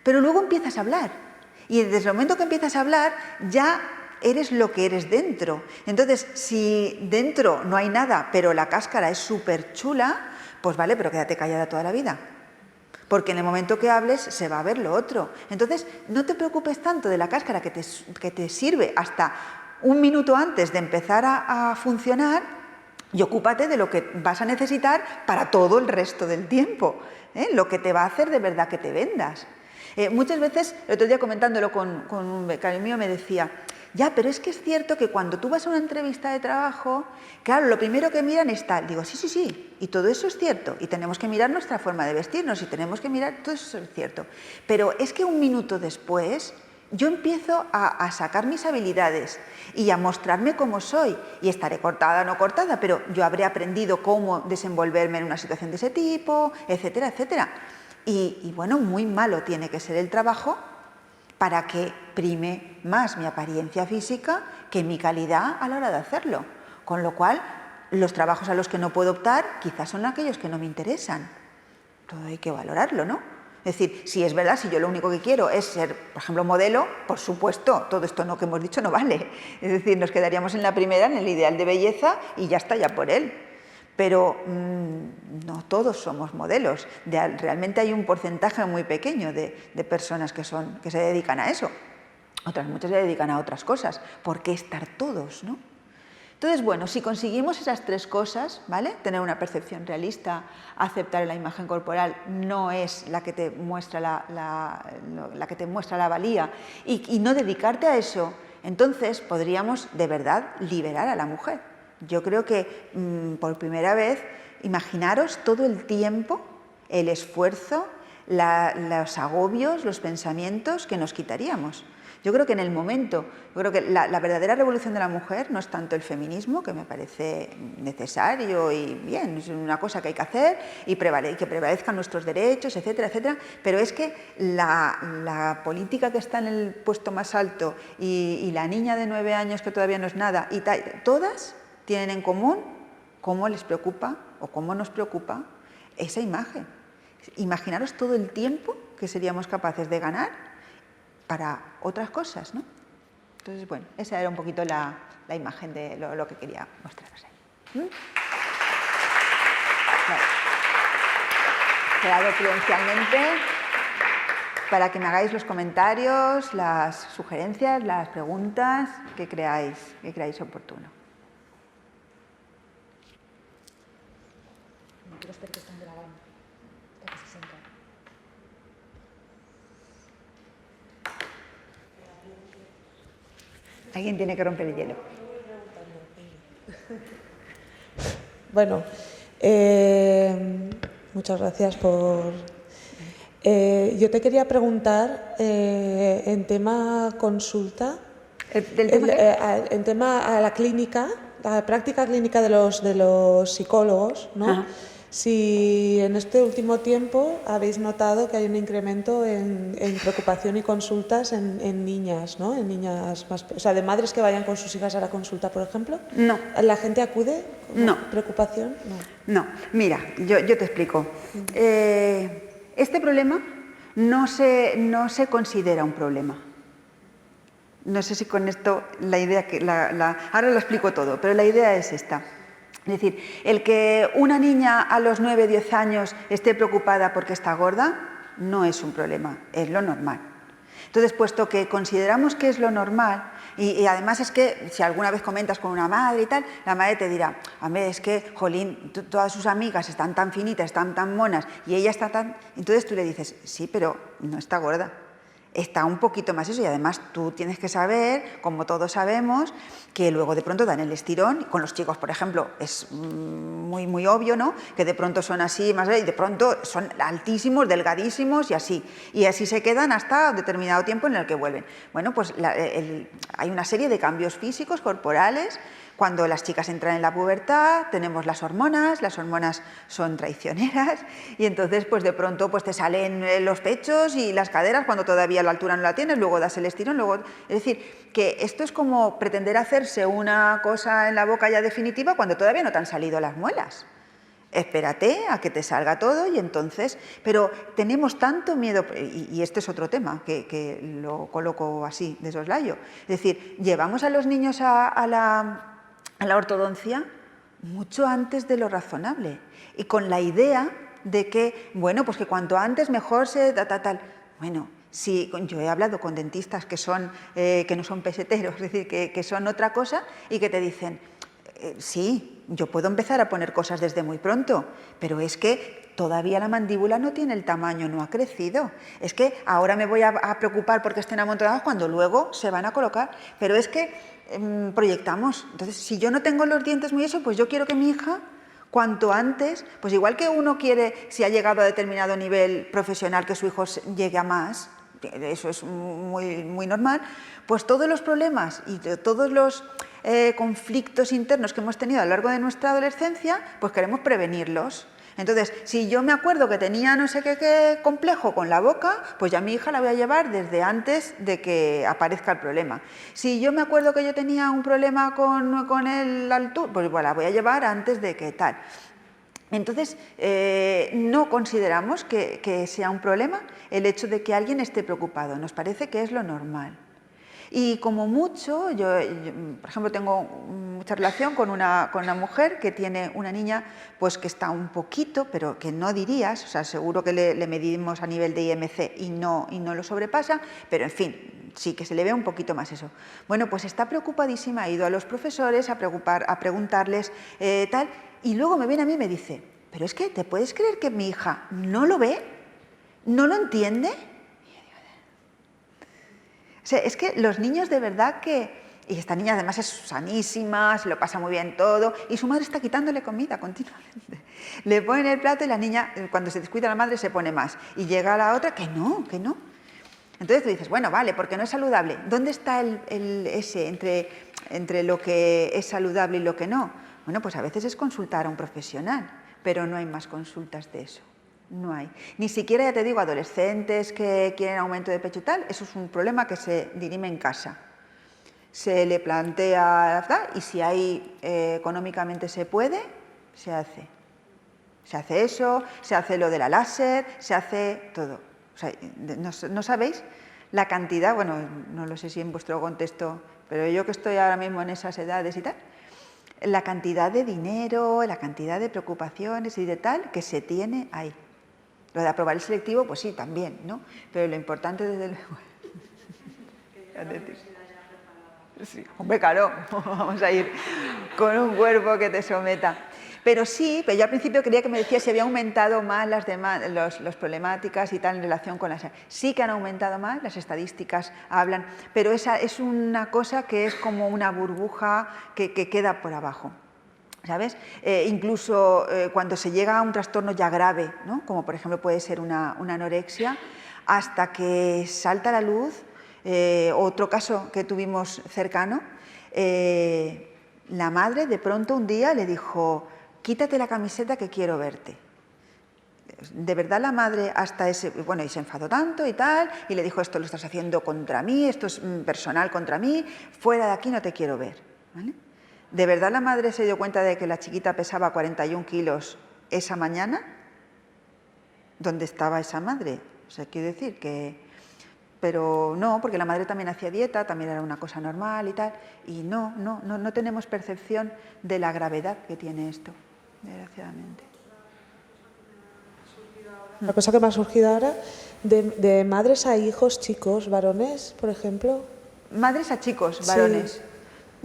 pero luego empiezas a hablar, y desde el momento que empiezas a hablar ya eres lo que eres dentro. Entonces, si dentro no hay nada, pero la cáscara es súper chula, pues vale, pero quédate callada toda la vida. porque en el momento que hables se va a ver lo otro. Entonces, no te preocupes tanto de la cáscara que te sirve hasta un minuto antes de empezar a funcionar, y ocúpate de lo que vas a necesitar para todo el resto del tiempo, lo que te va a hacer de verdad que te vendas. Muchas veces, el otro día comentándolo con un becario mío, me decía, ya, pero es que es cierto que cuando tú vas a una entrevista de trabajo, claro, lo primero que miran es tal. Digo, sí, y todo eso es cierto, y tenemos que mirar nuestra forma de vestirnos, y tenemos que mirar, todo eso es cierto. Pero es que un minuto después, yo empiezo a sacar mis habilidades y a mostrarme cómo soy, y estaré cortada o no cortada, pero yo habré aprendido cómo desenvolverme en una situación de ese tipo, etcétera, etcétera. Y bueno, muy malo tiene que ser el trabajo para que prime más mi apariencia física que mi calidad a la hora de hacerlo. Con lo cual, los trabajos a los que no puedo optar quizás son aquellos que no me interesan. Todo hay que valorarlo, ¿no? Es decir, si es verdad, si yo lo único que quiero es ser, por ejemplo, modelo, por supuesto, todo esto no que hemos dicho no vale. Es decir, nos quedaríamos en la primera, en el ideal de belleza, y ya está, ya por él. Pero no todos somos modelos. Realmente hay un porcentaje muy pequeño de personas que se dedican a eso. Otras muchas se dedican a otras cosas. ¿Por qué estar todos, no? Entonces, bueno, si conseguimos esas tres cosas, ¿vale? Tener una percepción realista, aceptar la imagen corporal no es la que te muestra la que te muestra la valía, y no dedicarte a eso, entonces podríamos de verdad liberar a la mujer. Yo creo que por primera vez, imaginaros todo el tiempo, el esfuerzo, los agobios, los pensamientos que nos quitaríamos. Yo creo que en el momento, yo creo que la verdadera revolución de la mujer no es tanto el feminismo, que me parece necesario y bien, es una cosa que hay que hacer y que prevalezcan nuestros derechos, etcétera, etcétera, pero es que la política que está en el puesto más alto y la niña de 9 años que todavía no es nada, y todas tienen en común cómo les preocupa o cómo nos preocupa esa imagen. Imaginaros todo el tiempo que seríamos capaces de ganar para otras cosas, ¿no? Entonces, bueno, esa era un poquito la imagen de lo que quería mostraros ahí. Claro. Quedado prudencialmente para que me hagáis los comentarios, las sugerencias, las preguntas que creáis oportuno. Alguien tiene que romper el hielo. Bueno, muchas gracias por... yo te quería preguntar, en tema consulta, en tema a la clínica, la práctica clínica de los psicólogos, ¿no? Ajá. Si en este último tiempo habéis notado que hay un incremento en preocupación y consultas en niñas, ¿no? En niñas más, o sea, de madres que vayan con sus hijas a la consulta, por ejemplo. No. ¿La gente acude con no. preocupación? No. Mira, yo te explico. Este problema no se considera un problema. No sé si con esto la idea ahora lo explico todo, pero la idea es esta. Es decir, el que una niña a los 9 o 10 años esté preocupada porque está gorda no es un problema, es lo normal. Entonces, puesto que consideramos que es lo normal, y además es que si alguna vez comentas con una madre y tal, la madre te dirá, hombre, es que, jolín, todas sus amigas están tan finitas, están tan monas, y ella está tan... Entonces tú le dices, sí, pero no está gorda. Está un poquito más eso, y además tú tienes que saber, como todos sabemos, que luego de pronto dan el estirón. Con los chicos, por ejemplo, es muy, muy obvio, ¿no? Que de pronto son así, más y de pronto son altísimos, delgadísimos y así se quedan hasta un determinado tiempo en el que vuelven. Bueno, pues hay una serie de cambios físicos, corporales. Cuando las chicas entran en la pubertad, tenemos las hormonas son traicioneras, y entonces pues de pronto pues te salen los pechos y las caderas cuando todavía la altura no la tienes, luego das el estirón, luego... Es decir, que esto es como pretender hacerse una cosa en la boca ya definitiva cuando todavía no te han salido las muelas. Espérate a que te salga todo y entonces... Pero tenemos tanto miedo, y este es otro tema que lo coloco así de soslayo, es decir, llevamos a los niños a la ortodoncia mucho antes de lo razonable, y con la idea de que, bueno, pues que cuanto antes mejor se tal. Bueno, sí, yo he hablado con dentistas que no son peseteros, es decir, que son otra cosa y que te dicen, sí, yo puedo empezar a poner cosas desde muy pronto, pero es que todavía la mandíbula no tiene el tamaño, no ha crecido. Es que ahora me voy a preocupar porque estén amontonados cuando luego se van a colocar. Pero es que proyectamos. Entonces, si yo no tengo los dientes muy eso, pues yo quiero que mi hija, cuanto antes, pues igual que uno quiere, si ha llegado a determinado nivel profesional, que su hijo llegue a más, eso es muy normal, pues todos los problemas y todos los conflictos internos que hemos tenido a lo largo de nuestra adolescencia, pues queremos prevenirlos. Entonces, si yo me acuerdo que tenía no sé qué complejo con la boca, pues ya a mi hija la voy a llevar desde antes de que aparezca el problema. Si yo me acuerdo que yo tenía un problema con el altura, pues la voy a llevar antes de que tal. Entonces, no consideramos que sea un problema el hecho de que alguien esté preocupado, nos parece que es lo normal. Y como mucho, yo por ejemplo tengo mucha relación con una mujer que tiene una niña pues que está un poquito, pero que no dirías, o sea, seguro que le medimos a nivel de IMC y no lo sobrepasa, pero en fin, sí que se le ve un poquito más eso. Bueno, pues está preocupadísima, ha ido a los profesores a preguntarles tal, y luego me viene a mí y me dice, pero es que, ¿te puedes creer que mi hija no lo ve? ¿No lo entiende? O sea, es que los niños de verdad que... Y esta niña además es sanísima, se lo pasa muy bien todo, y su madre está quitándole comida continuamente. Le ponen el plato y la niña, cuando se descuida la madre, se pone más. Y llega la otra, que no, que no. Entonces tú dices, bueno, vale, porque no es saludable. ¿Dónde está ese entre lo que es saludable y lo que no? Bueno, pues a veces es consultar a un profesional, pero no hay más consultas de eso. No hay. Ni siquiera, ya te digo, adolescentes que quieren aumento de pecho y tal, eso es un problema que se dirime en casa. Se le plantea, y si ahí económicamente se puede, se hace. Se hace eso, se hace lo de la láser, se hace todo. O sea, no sabéis la cantidad, bueno, no lo sé si en vuestro contexto, pero yo que estoy ahora mismo en esas edades y tal, la cantidad de dinero, la cantidad de preocupaciones y de tal que se tiene ahí. Lo de aprobar el selectivo, pues sí, también, ¿no? Pero lo importante, desde luego... Sí, hombre, claro, vamos a ir con un cuerpo que te someta. Pero sí, pero yo al principio quería que me decías si había aumentado más las problemáticas y tal en relación con las... Sí que han aumentado más, las estadísticas hablan, pero esa es una cosa que es como una burbuja que queda por abajo. ¿Sabes? Incluso cuando se llega a un trastorno ya grave, ¿no? Como por ejemplo puede ser una anorexia, hasta que salta a la luz, otro caso que tuvimos cercano, la madre de pronto un día le dijo, quítate la camiseta que quiero verte. De verdad la madre hasta ese... Bueno, y se enfadó tanto y tal, y le dijo, esto lo estás haciendo contra mí, esto es personal contra mí, fuera de aquí no te quiero ver, ¿vale? ¿De verdad la madre se dio cuenta de que la chiquita pesaba 41 kilos esa mañana? ¿Dónde estaba esa madre? O sea, quiero decir que... Pero no, porque la madre también hacía dieta, también era una cosa normal y tal, y no tenemos percepción de la gravedad que tiene esto, desgraciadamente. La cosa que me ha surgido ahora, de madres a hijos chicos, varones, por ejemplo. Madres a chicos, varones. Sí.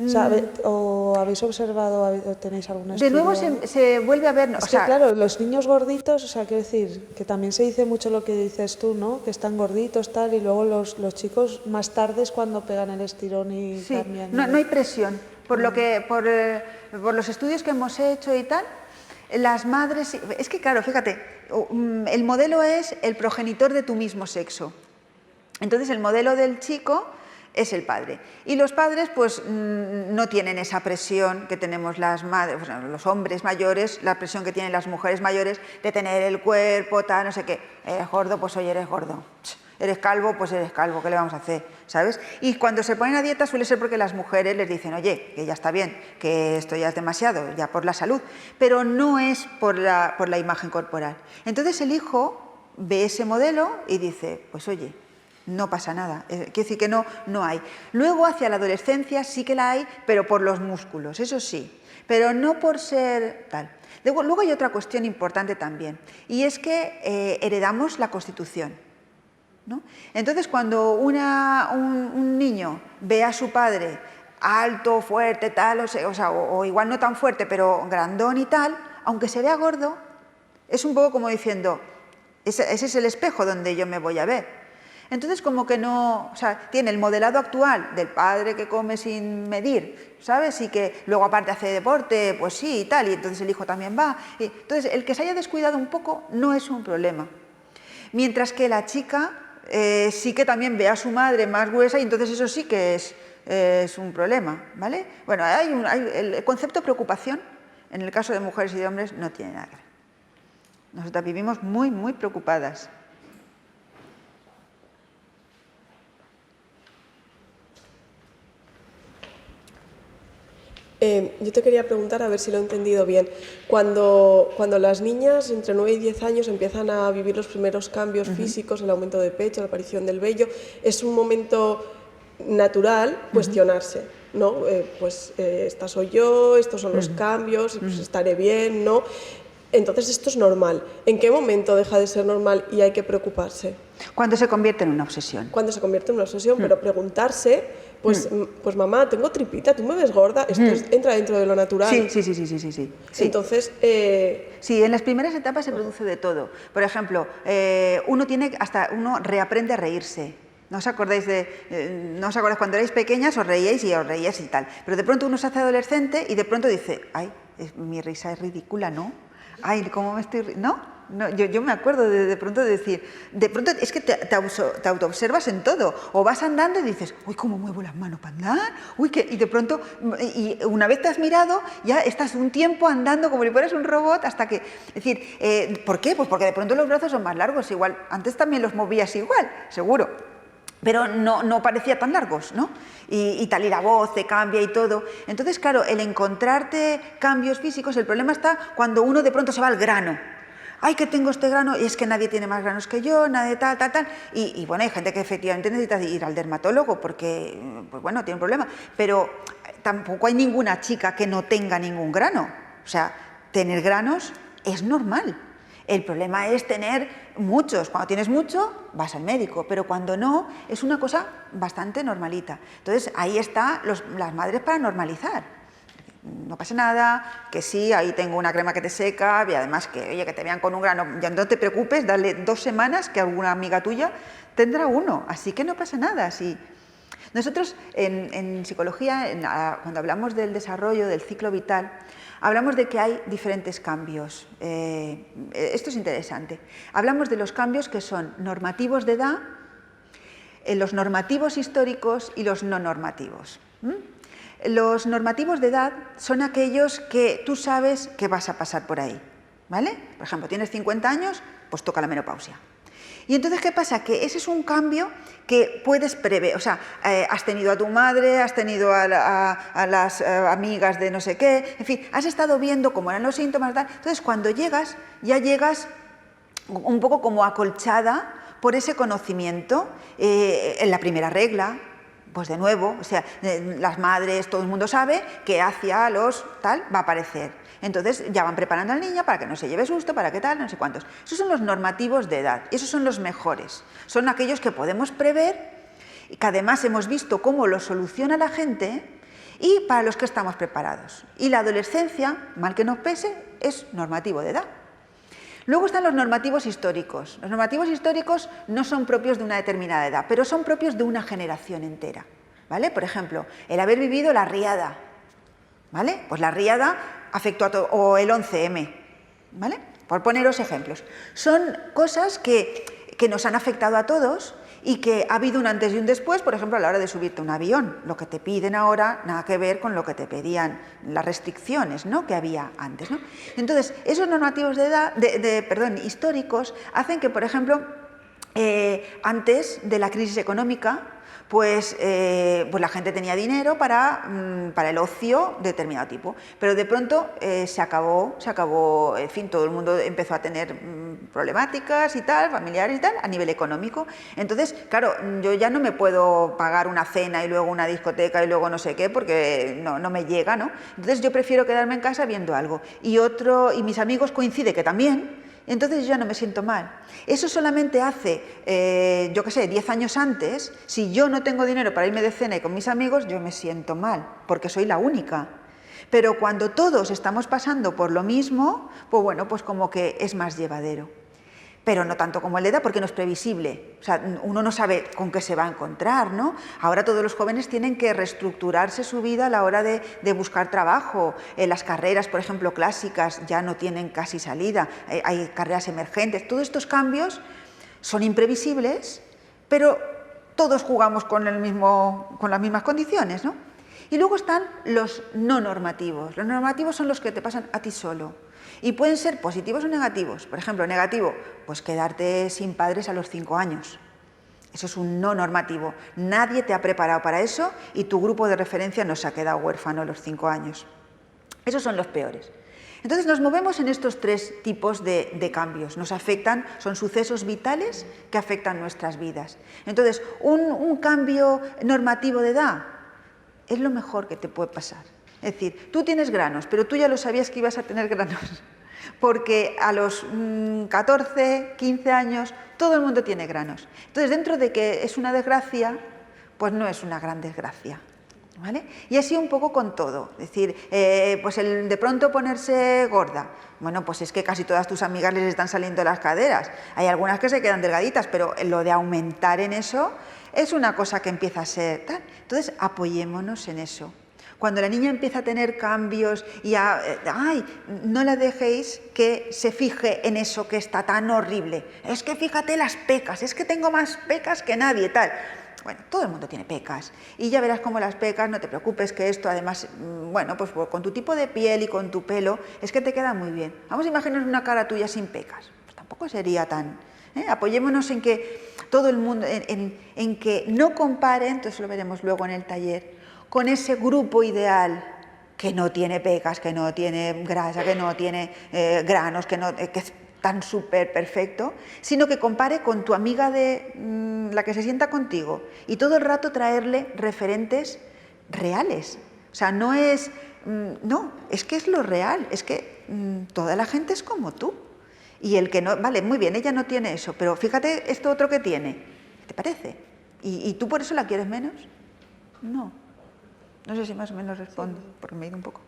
O sea, ¿o habéis observado, o tenéis algún estudio? De nuevo se vuelve a ver... Es que claro, los niños gorditos, o sea, quiero decir, que también se dice mucho lo que dices tú, ¿no? Que están gorditos, tal, y luego los chicos más tarde es cuando pegan el estirón y sí, cambian. No hay presión. Por los estudios que hemos hecho y tal, las madres... Es que claro, fíjate, el modelo es el progenitor de tu mismo sexo. Entonces el modelo del chico es el padre. Y los padres pues no tienen esa presión que tenemos las madres, o sea, los hombres mayores, la presión que tienen las mujeres mayores de tener el cuerpo, tal, no sé qué. Eres gordo, pues hoy eres gordo. Eres calvo, pues eres calvo, ¿qué le vamos a hacer? ¿Sabes? Y cuando se ponen a dieta suele ser porque las mujeres les dicen, oye, que ya está bien, que esto ya es demasiado, ya por la salud, pero no es por la imagen corporal. Entonces el hijo ve ese modelo y dice, pues oye, no pasa nada. Quiere decir que no hay. Luego, hacia la adolescencia sí que la hay, pero por los músculos, eso sí, pero no por ser tal. Luego hay otra cuestión importante también, y es que heredamos la constitución, ¿no? Entonces, cuando un niño ve a su padre alto, fuerte, tal, o igual no tan fuerte, pero grandón y tal, aunque se vea gordo, es un poco como diciendo, ese es el espejo donde yo me voy a ver. Entonces, como que no, o sea, tiene el modelado actual del padre que come sin medir, ¿sabes? Y que luego aparte hace deporte, pues sí y tal, y entonces el hijo también va. Y entonces, el que se haya descuidado un poco no es un problema. Mientras que la chica sí que también ve a su madre más gruesa y entonces eso sí que es un problema, ¿vale? Bueno, el concepto de preocupación, en el caso de mujeres y de hombres, no tiene nada que ver. Nosotras vivimos muy, muy preocupadas. Yo te quería preguntar, a ver si lo he entendido bien. Cuando las niñas entre 9 y 10 años empiezan a vivir los primeros cambios físicos, el aumento de pecho, la aparición del vello, es un momento natural cuestionarse, ¿no? Esta soy yo, estos son los cambios, pues estaré bien, ¿no? Entonces esto es normal. ¿En qué momento deja de ser normal y hay que preocuparse? Cuando se convierte en una obsesión. Cuando se convierte en una obsesión, pero preguntarse, pues mamá, tengo tripita, tú me ves gorda, esto entra dentro de lo natural. Sí. Entonces... Sí, en las primeras etapas se produce de todo. Por ejemplo, uno reaprende a reírse. ¿No os acordáis cuando erais pequeñas, os reíais y tal? Pero de pronto uno se hace adolescente y de pronto dice, ay, mi risa es ridícula, ¿no? Ay, ¿cómo me estoy riendo? No, yo me acuerdo de pronto de decir, de pronto es que te autoobservas en todo, o vas andando y dices, uy, ¿cómo muevo las manos para andar? Uy, y de pronto, y una vez te has mirado, ya estás un tiempo andando como si fueras un robot hasta que, es decir, ¿por qué? Pues porque de pronto los brazos son más largos, igual, antes también los movías igual, seguro, pero no parecía tan largos, ¿no? Y tal, y la voz te cambia y todo. Entonces, claro, el encontrarte cambios físicos, el problema está cuando uno de pronto se va al grano. Ay, que tengo este grano, y es que nadie tiene más granos que yo, nadie tal. Y bueno, hay gente que efectivamente necesita ir al dermatólogo porque, pues bueno, tiene un problema. Pero tampoco hay ninguna chica que no tenga ningún grano. O sea, tener granos es normal. El problema es tener muchos. Cuando tienes mucho, vas al médico, pero cuando no, es una cosa bastante normalita. Entonces, ahí están las madres para normalizar. No pasa nada, que sí, ahí tengo una crema que te seca, y además que, oye, que te vean con un grano, ya no te preocupes, dale 2 semanas que alguna amiga tuya tendrá uno, así que no pasa nada. Sí. Nosotros en psicología, cuando hablamos del desarrollo, del ciclo vital, hablamos de que hay diferentes cambios. Esto es interesante. Hablamos de los cambios que son normativos de edad, los normativos históricos y los no normativos. Los normativos de edad son aquellos que tú sabes que vas a pasar por ahí, ¿vale? Por ejemplo, tienes 50 años, pues toca la menopausia. Y entonces, ¿qué pasa? Que ese es un cambio que puedes prever. O sea, has tenido a tu madre, has tenido a las amigas de no sé qué, en fin, has estado viendo cómo eran los síntomas, tal. Entonces, cuando llegas, ya llegas un poco como acolchada por ese conocimiento en la primera regla. Pues de nuevo, o sea, las madres, todo el mundo sabe que hacia los tal va a aparecer. Entonces ya van preparando al niño para que no se lleve susto, para que tal, no sé cuántos. Esos son los normativos de edad, esos son los mejores. Son aquellos que podemos prever y que además hemos visto cómo los soluciona la gente y para los que estamos preparados. Y la adolescencia, mal que nos pese, es normativo de edad. Luego están los normativos históricos. Los normativos históricos no son propios de una determinada edad, pero son propios de una generación entera, ¿vale? Por ejemplo, el haber vivido la riada, ¿vale? Pues la riada afectó a todo, o el 11M, ¿vale? Por poneros ejemplos. Son cosas que nos han afectado a todos y que ha habido un antes y un después, por ejemplo, a la hora de subirte a un avión. Lo que te piden ahora, nada que ver con lo que te pedían, las restricciones, ¿no?, que había antes, ¿no? Entonces, esos normativos de edad, históricos, hacen que, por ejemplo, Antes de la crisis económica, pues la gente tenía dinero para el ocio de determinado tipo, pero de pronto se acabó, en fin, todo el mundo empezó a tener problemáticas y tal, familiares y tal, a nivel económico. Entonces, claro, yo ya no me puedo pagar una cena y luego una discoteca y luego no sé qué, porque no me llega, ¿no? Entonces yo prefiero quedarme en casa viendo algo. Y mis amigos coincide que también. Entonces yo ya no me siento mal. Eso solamente hace, yo qué sé, 10 años antes, si yo no tengo dinero para irme de cena y con mis amigos, yo me siento mal, porque soy la única. Pero cuando todos estamos pasando por lo mismo, pues bueno, pues como que es más llevadero. Pero no tanto como la edad, porque no es previsible. O sea, uno no sabe con qué se va a encontrar, ¿no? Ahora todos los jóvenes tienen que reestructurarse su vida a la hora de buscar trabajo. Las carreras, por ejemplo, clásicas, ya no tienen casi salida. Hay carreras emergentes. Todos estos cambios son imprevisibles, pero todos jugamos con las mismas condiciones, ¿no? Y luego están los no normativos. Los normativos son los que te pasan a ti solo. Y pueden ser positivos o negativos. Por ejemplo, negativo, pues quedarte sin padres a los 5 años. Eso es un no normativo. Nadie te ha preparado para eso y tu grupo de referencia no se ha quedado huérfano a los 5 años. Esos son los peores. Entonces nos movemos en estos 3 tipos de cambios. Nos afectan, son sucesos vitales que afectan nuestras vidas. Entonces, un cambio normativo de edad es lo mejor que te puede pasar. Es decir, tú tienes granos, pero tú ya lo sabías que ibas a tener granos, porque a los 14, 15 años todo el mundo tiene granos. Entonces, dentro de que es una desgracia, pues no es una gran desgracia, ¿vale? Y así un poco con todo. Es decir, pues el de pronto ponerse gorda, bueno, pues es que casi todas tus amigas les están saliendo las caderas. Hay algunas que se quedan delgaditas, pero lo de aumentar en eso es una cosa que empieza a ser tal. Entonces, apoyémonos en eso. Cuando la niña empieza a tener cambios y no la dejéis que se fije en eso que está tan horrible. Es que fíjate las pecas, es que tengo más pecas que nadie, tal. Bueno, todo el mundo tiene pecas y ya verás cómo las pecas, no te preocupes que esto además, bueno, pues con tu tipo de piel y con tu pelo, es que te queda muy bien. Vamos a imaginar una cara tuya sin pecas, pues tampoco sería tan... Apoyémonos en que todo el mundo, en que no comparen, entonces lo veremos luego en el taller, con ese grupo ideal que no tiene pecas, que no tiene grasa, que no tiene granos, que es tan súper perfecto, sino que compare con tu amiga la que se sienta contigo y todo el rato traerle referentes reales. O sea, no es... no, es que es lo real, es que toda la gente es como tú. Y el que no... Vale, muy bien, ella no tiene eso, pero fíjate esto otro que tiene. ¿Te parece? ¿Y tú por eso la quieres menos? No. No sé si más o menos respondo, porque me he ido un poco.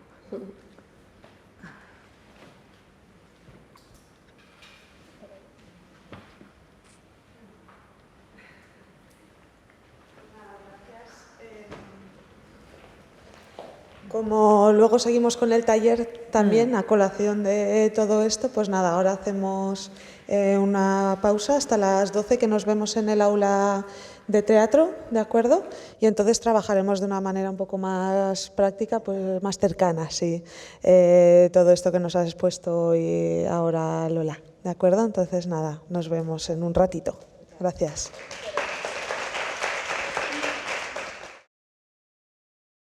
Como luego seguimos con el taller también, a colación de todo esto, pues nada, ahora hacemos una pausa hasta las 12 que nos vemos en el aula de teatro, ¿de acuerdo? Y entonces trabajaremos de una manera un poco más práctica, pues más cercana, sí, todo esto que nos has expuesto hoy ahora, Lola, ¿de acuerdo? Entonces nada, nos vemos en un ratito. Gracias.